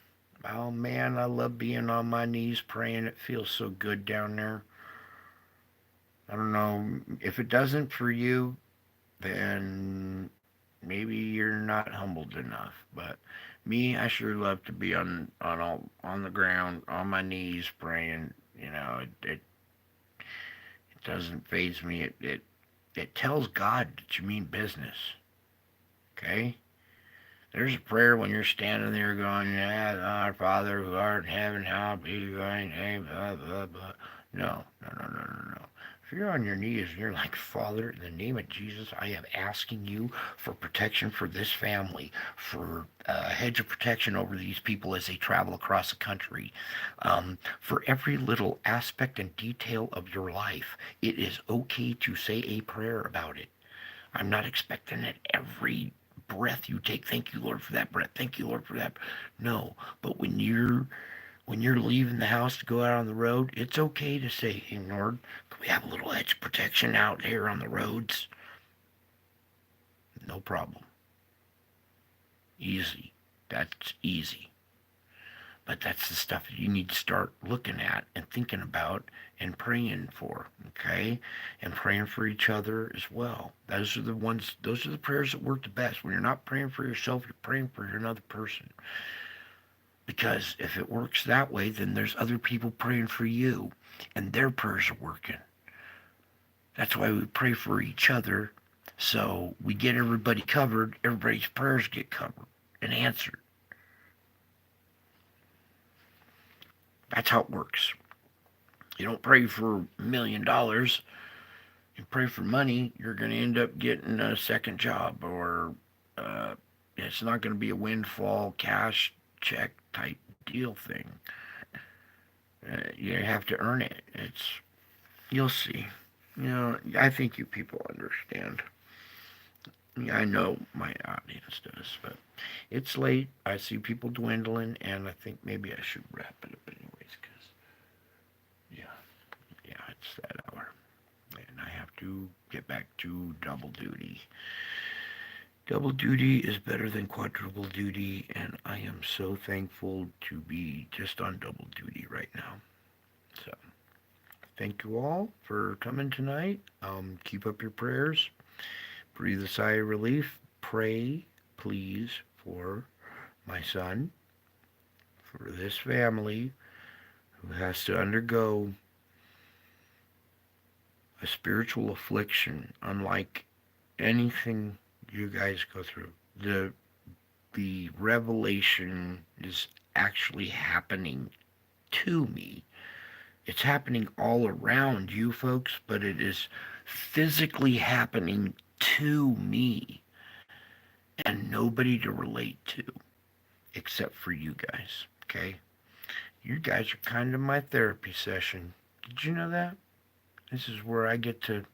Oh man, I love being on my knees praying. It feels so good down there. I don't know. If it doesn't for you, then maybe you're not humbled enough. But me, I sure love to be on the ground, on my knees, praying. It doesn't faze me. It tells God that you mean business. Okay. There's a prayer when you're standing there going, yeah, our Father who art in heaven, hallowed be thy name, blah, blah, blah. No, no, no, no, no, no. If you're on your knees and you're like, Father, in the name of Jesus, I am asking you for protection for this family, for a hedge of protection over these people as they travel across the country, for every little aspect and detail of your life. It is okay to say a prayer about it. I'm not expecting it every breath you take. Thank you, Lord, for that breath. Thank you, Lord, for that. No, but when you're when you're leaving the house to go out on the road, it's okay to say, hey, Lord, can we have a little edge protection out here on the roads? No problem. Easy. That's easy. But that's the stuff that you need to start looking at and thinking about and praying for, okay? And praying for each other as well. Those are the prayers that work the best. When you're not praying for yourself, you're praying for another person. Because if it works that way, then there's other people praying for you, and their prayers are working. That's why we pray for each other, so we get everybody covered, everybody's prayers get covered and answered. That's how it works. You don't pray for $1,000,000. You pray for money, you're going to end up getting a second job, or it's not going to be a windfall cash check type deal thing. You have to earn it. You'll see. I think you people understand. I know my audience does, but it's late. I see people dwindling, and I think maybe I should wrap it up anyways, because, yeah, it's that hour. And I have to get back to double duty. Double duty is better than quadruple duty, and I am so thankful to be just on double duty right now. So, thank you all for coming tonight. Keep up your prayers. Breathe a sigh of relief. Pray, please, for my son, for this family who has to undergo a spiritual affliction unlike anything you guys go through. The revelation is actually happening to me. It's happening all around you folks, but it is physically happening to me, and nobody to relate to except for you guys, okay? You guys are kind of my therapy session. Did you know that? This is where I get to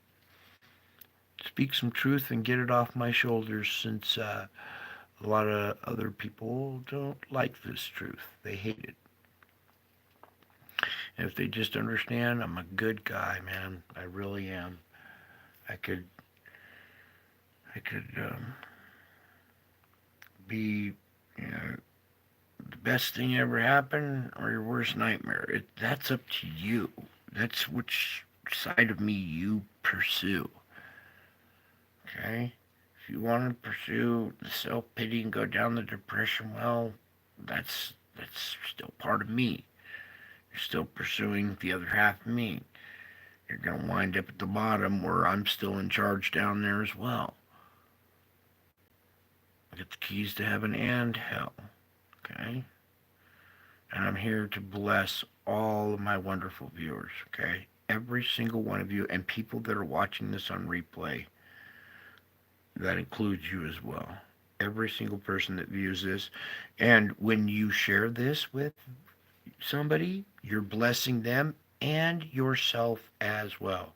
speak some truth and get it off my shoulders, since a lot of other people don't like this truth. They hate it. And if they just understand, I'm a good guy, man. I really am. I could be, the best thing ever happened or your worst nightmare. That's up to you. That's which side of me you pursue. Okay? If you want to pursue the self-pity and go down the depression, well, that's still part of me. You're still pursuing the other half of me. You're going to wind up at the bottom where I'm still in charge down there as well. I get the keys to heaven and hell. Okay? And I'm here to bless all of my wonderful viewers. Okay? Every single one of you, and people that are watching this on replay. That includes you as well. Every single person that views this. And when you share this with somebody, you're blessing them and yourself as well.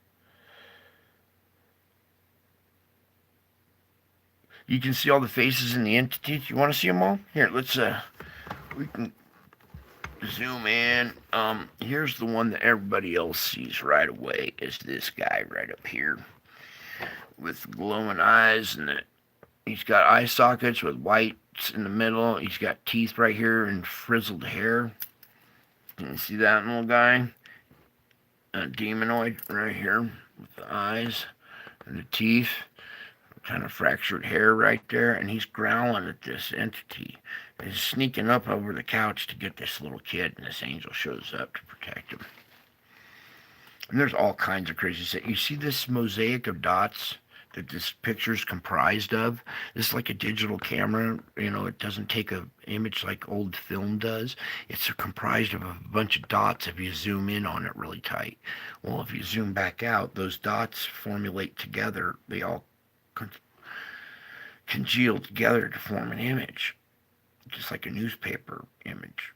You can see all the faces and the entities. You want to see them all? Here, let's we can zoom in. Here's the one that everybody else sees right away. Is this guy right up here with glowing eyes, and he's got eye sockets with whites in the middle. He's got teeth right here and frizzled hair. Can you see that little guy? A demonoid right here with the eyes and the teeth. Kind of fractured hair right there, and he's growling at this entity. He's sneaking up over the couch to get this little kid, and this angel shows up to protect him. And there's all kinds of crazy stuff. You see this mosaic of dots that this picture is comprised of? This is like a digital camera. It doesn't take an image like old film does. It's comprised of a bunch of dots if you zoom in on it really tight. Well, if you zoom back out, those dots formulate together. They all congeal together to form an image, just like a newspaper image.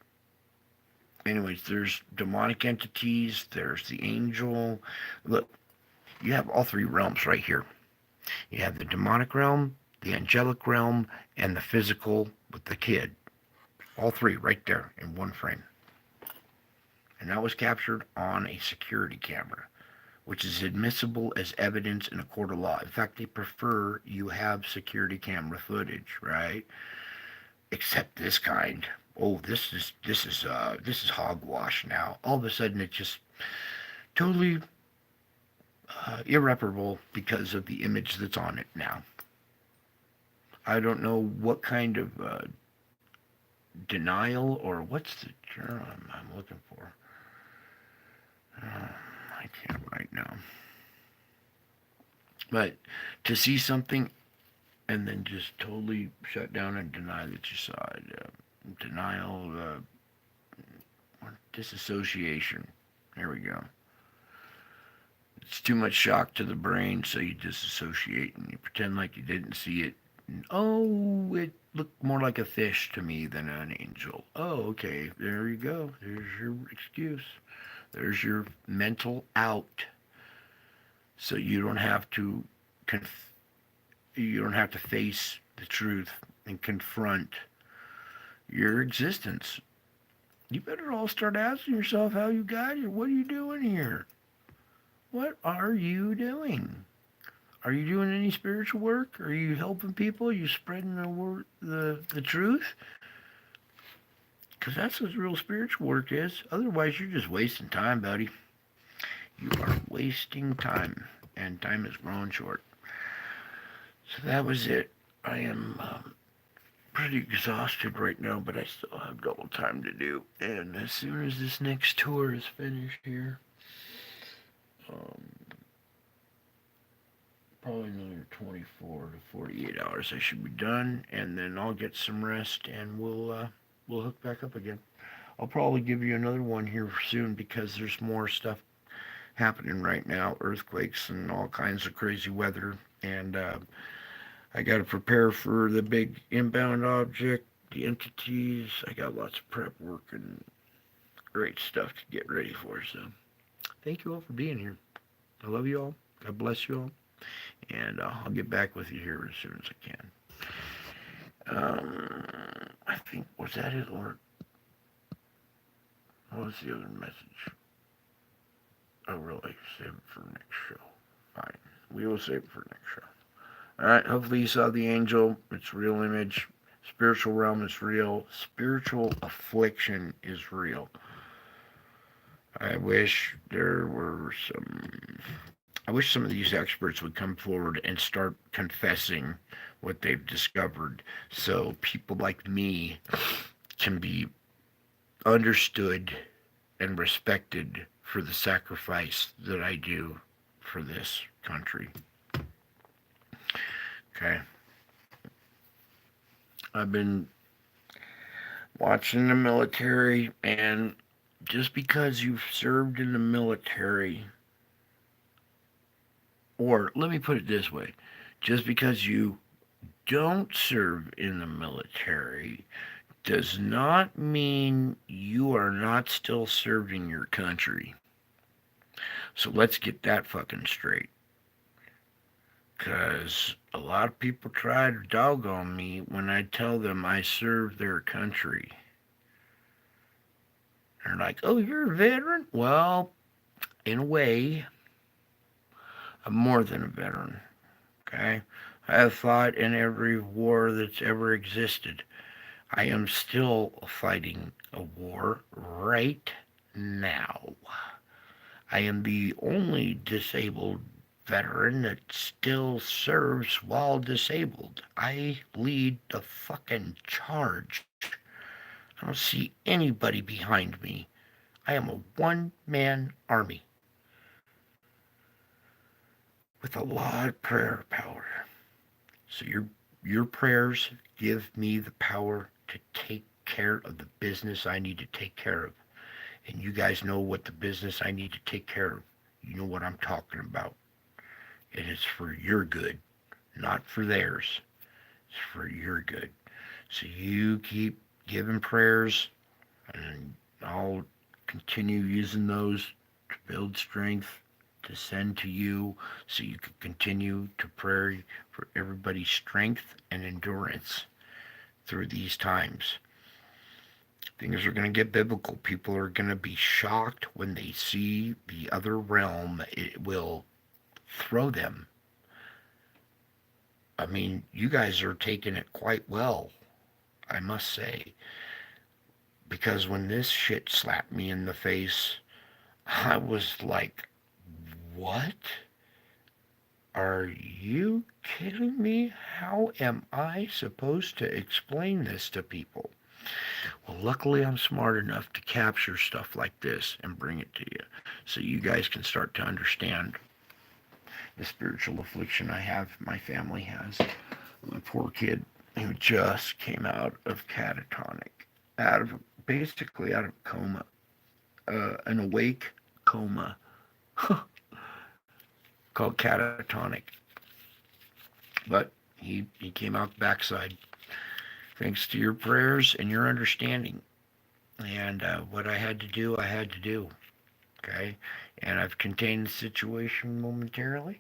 Anyways, there's demonic entities, there's the angel. Look, you have all three realms right here. You have the demonic realm, the angelic realm, and the physical with the kid. All three right there in one frame. and that was captured on a security camera, which is admissible as evidence in a court of law. In fact, they prefer you have security camera footage, right? Except this kind. Oh, this is hogwash now. All of a sudden, it's just totally irreparable because of the image that's on it now. I don't know what kind of denial or what's the term I'm looking for. I can't right now. But to see something and then just totally shut down and deny that you saw it, denial, disassociation. There we go. It's too much shock to the brain, so you disassociate and you pretend like you didn't see it. And, oh, it looked more like a fish to me than an angel. Oh, okay, there you go. There's your excuse. There's your mental out. So you don't have to face the truth and confront your existence. You better all start asking yourself how you got here. What are you doing here? What are you doing? Are you doing any spiritual work? Are you helping people? Are you spreading the word, the truth? Because that's what real spiritual work is. Otherwise, you're just wasting time, buddy. You are wasting time, and time is growing short. So that was it. I am pretty exhausted right now, but I still have double time to do. And as soon as this next tour is finished here, probably another 24 to 48 hours I should be done, and then I'll get some rest, and we'll hook back up again. I'll probably give you another one here soon because there's more stuff happening right now, earthquakes and all kinds of crazy weather, and I got to prepare for the big inbound object, the entities. I got lots of prep work and great stuff to get ready for. So thank you all for being here. I love you all. God bless you all. And I'll get back with you here as soon as I can. I think, was that it, Lord? What was the other message? Oh, really? Save it for the next show. Fine. We will save it for the next show. All right. Hopefully you saw the angel. It's a real image. Spiritual realm is real. Spiritual affliction is real. I wish some of these experts would come forward and start confessing what they've discovered so people like me can be understood and respected for the sacrifice that I do for this country. Okay. I've been watching the military, and just because you've served in the military, or let me put it this way, just because you don't serve in the military does not mean you are not still serving your country. So let's get that fucking straight. Because a lot of people try to dog on me when I tell them I serve their country. They're like, oh, you're a veteran? Well, in a way, I'm more than a veteran. Okay? I have fought in every war that's ever existed. I am still fighting a war right now. I am the only disabled veteran that still serves while disabled. I lead the fucking charge. I don't see anybody behind me. I am a one-man army with a lot of prayer power. So your prayers give me the power to take care of the business I need to take care of. And you guys know what the business I need to take care of. You know what I'm talking about. It is for your good, not for theirs. It's for your good. So you keep giving prayers, and I'll continue using those to build strength, to send to you, so you can continue to pray for everybody's strength and endurance through these times. Things are going to get biblical. People are going to be shocked when they see the other realm. It will throw them. I mean, you guys are taking it quite well, I must say. Because when this shit slapped me in the face, I was like, what? Are you kidding me? How am I supposed to explain this to people? Well, luckily I'm smart enough to capture stuff like this and bring it to you so you guys can start to understand the spiritual affliction I have, my family has. My poor kid who just came out of catatonic, out of basically out of coma, an awake coma called catatonic. But he came out the backside thanks to your prayers and your understanding. And what I had to do, I had to do. Okay? And I've contained the situation momentarily.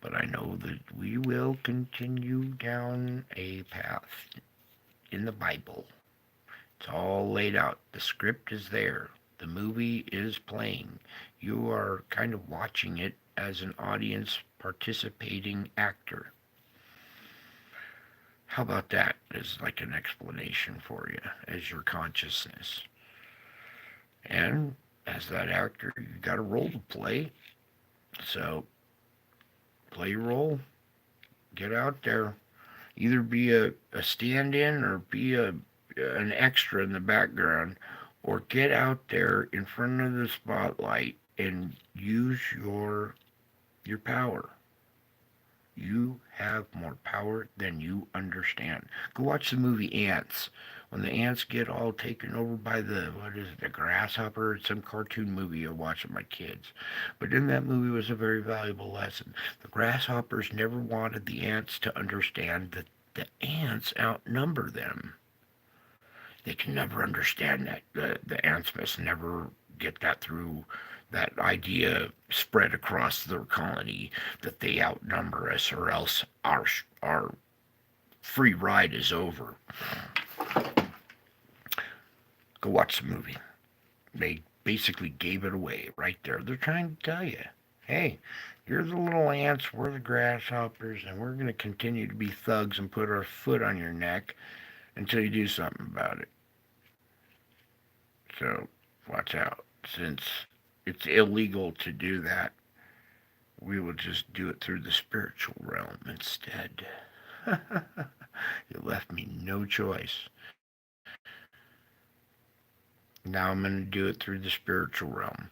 But I know that we will continue down a path in the Bible. It's all laid out. The script is there. The movie is playing. You are kind of watching it as an audience participating actor. How about that as like an explanation for you as your consciousness? And as that actor, you got a role to play. So play your role. Get out there. Either be a stand-in or be an extra in the background, or get out there in front of the spotlight and use your power. You have more power than you understand. Go watch the movie Ants. When the ants get all taken over by what is it, the grasshopper? It's some cartoon movie I watched with my kids. But in that movie was a very valuable lesson. The grasshoppers never wanted the ants to understand that the ants outnumber them. They can never understand that. The ants must never get that through, that idea spread across their colony that they outnumber us, or else our free ride is over. Go watch the movie. They basically gave it away right there. They're trying to tell you, hey, you're the little ants, we're the grasshoppers, and we're going to continue to be thugs and put our foot on your neck until you do something about it. So watch out. Since it's illegal to do that, we will just do it through the spiritual realm instead. You left me no choice. Now I'm going to do it through the spiritual realm.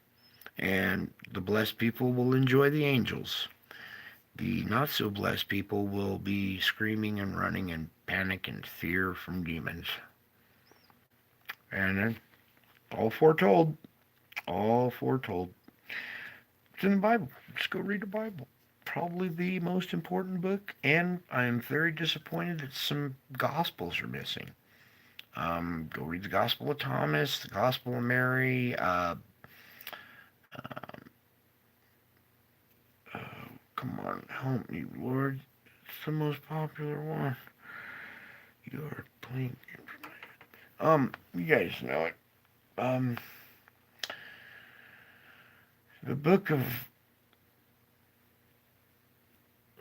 And the blessed people will enjoy the angels. The not so blessed people will be screaming and running in panic and fear from demons. And then all foretold. All foretold. It's in the Bible. Just go read the Bible. Probably the most important book, and I'm very disappointed that some Gospels are missing. Go read the Gospel of Thomas, the Gospel of Mary. Come on, help me, Lord. It's the most popular one. You're playing. You guys know it. The book of.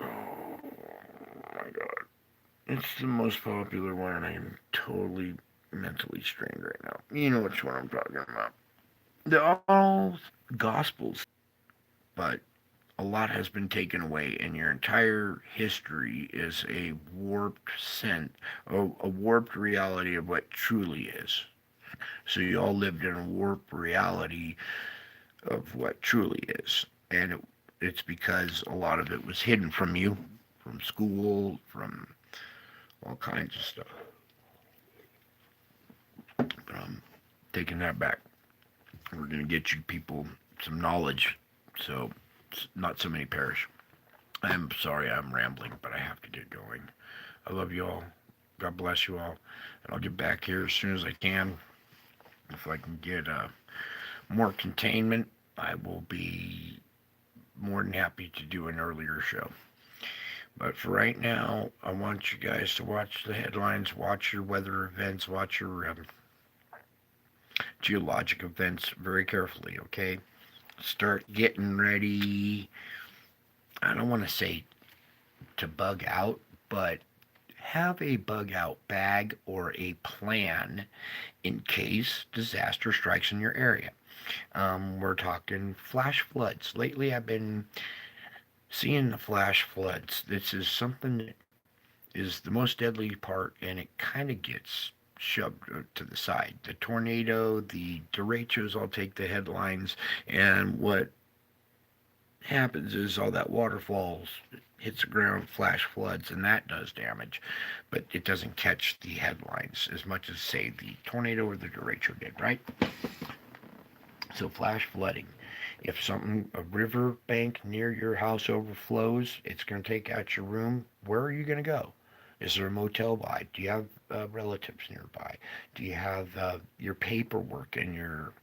Oh my God. It's the most popular one, and I'm totally mentally strained right now. You know which one I'm talking about. They're all Gospels, but a lot has been taken away, and your entire history is a warped a warped reality of what truly is. So you all lived in a warped reality of what truly is, and it's because a lot of it was hidden from you, from school, from all kinds of stuff. But I'm taking that back. We're going to get you people some knowledge so not so many perish. I'm sorry I'm rambling, but I have to get going. I love you all. God bless you all. And I'll get back here as soon as I can. If I can get more containment, I will be more than happy to do an earlier show. But for right now, I want you guys to watch the headlines, watch your weather events, watch your geologic events very carefully, okay? Start getting ready. I don't want to say to bug out, but have a bug out bag or a plan in case disaster strikes in your area. We're talking flash floods. Lately, I've been seeing the flash floods. This is something that is the most deadly part, and it kind of gets shoved to the side. The tornado, the derechos all take the headlines, and what happens is all that water falls, hits the ground, flash floods, and that does damage, but it doesn't catch the headlines as much as, say, the tornado or the derecho did, right? So flash flooding. If a river bank near your house overflows, it's going to take out your room. Where are you going to go? Is there a motel by? Do you have relatives nearby? Do you have your paperwork and your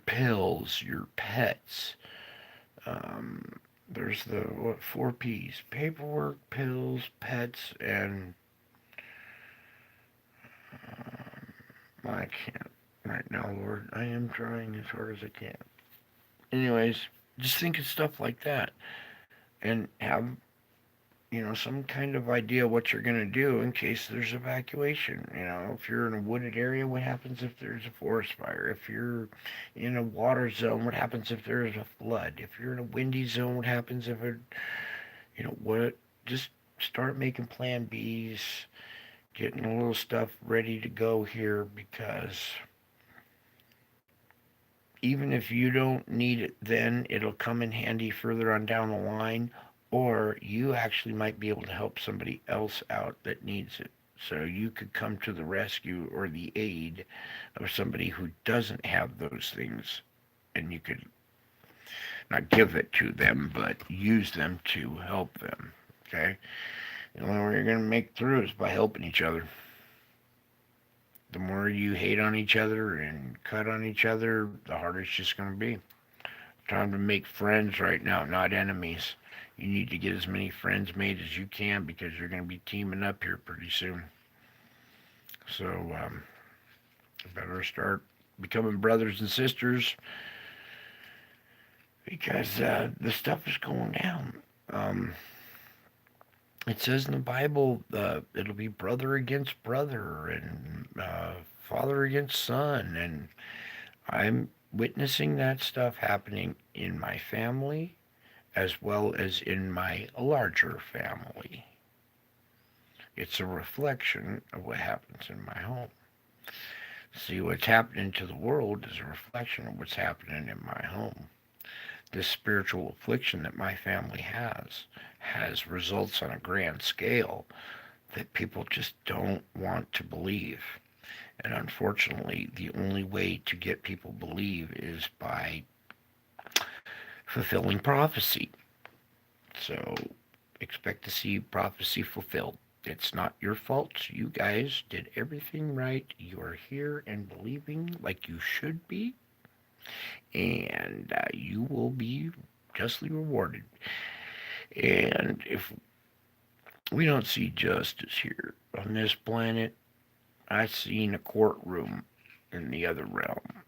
pills, your pets? There's the four P's: paperwork, pills, pets, and I can't right now, Lord. I am trying as hard as I can. Anyways, just think of stuff like that, and have some kind of idea what you're going to do in case there's evacuation. If you're in a wooded area, what happens if there's a forest fire? If you're in a water zone, what happens if there's a flood? If you're in a windy zone, what happens if what? Just start making plan Bs, getting a little stuff ready to go here, because even if you don't need it then, it'll come in handy further on down the line, or you actually might be able to help somebody else out that needs it. So you could come to the rescue or the aid of somebody who doesn't have those things, and you could not give it to them, but use them to help them. Okay? The only way you're going to make through is by helping each other. The more you hate on each other and cut on each other, the harder it's just going to be. Time to make friends right now, not enemies. You need to get as many friends made as you can, because you're going to be teaming up here pretty soon. So, better start becoming brothers and sisters, because the stuff is going down. It says in the Bible, it'll be brother against brother, and father against son, and I'm witnessing that stuff happening in my family as well as in my larger family. It's a reflection of what happens in my home. See, what's happening to the world is a reflection of what's happening in my home. This spiritual affliction that my family has results on a grand scale that people just don't want to believe. And unfortunately, the only way to get people to believe is by fulfilling prophecy. So expect to see prophecy fulfilled. It's not your fault. You guys did everything right. You are here and believing like you should be, and you will be justly rewarded. And if we don't see justice here on this planet, I seen a courtroom in the other realm,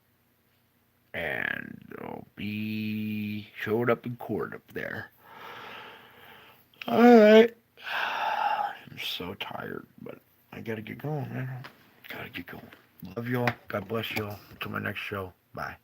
and they'll be showed up in court up there. All right. I'm so tired, but I gotta get going, man. Gotta get going. Love y'all. God bless y'all. Until my next show. Bye.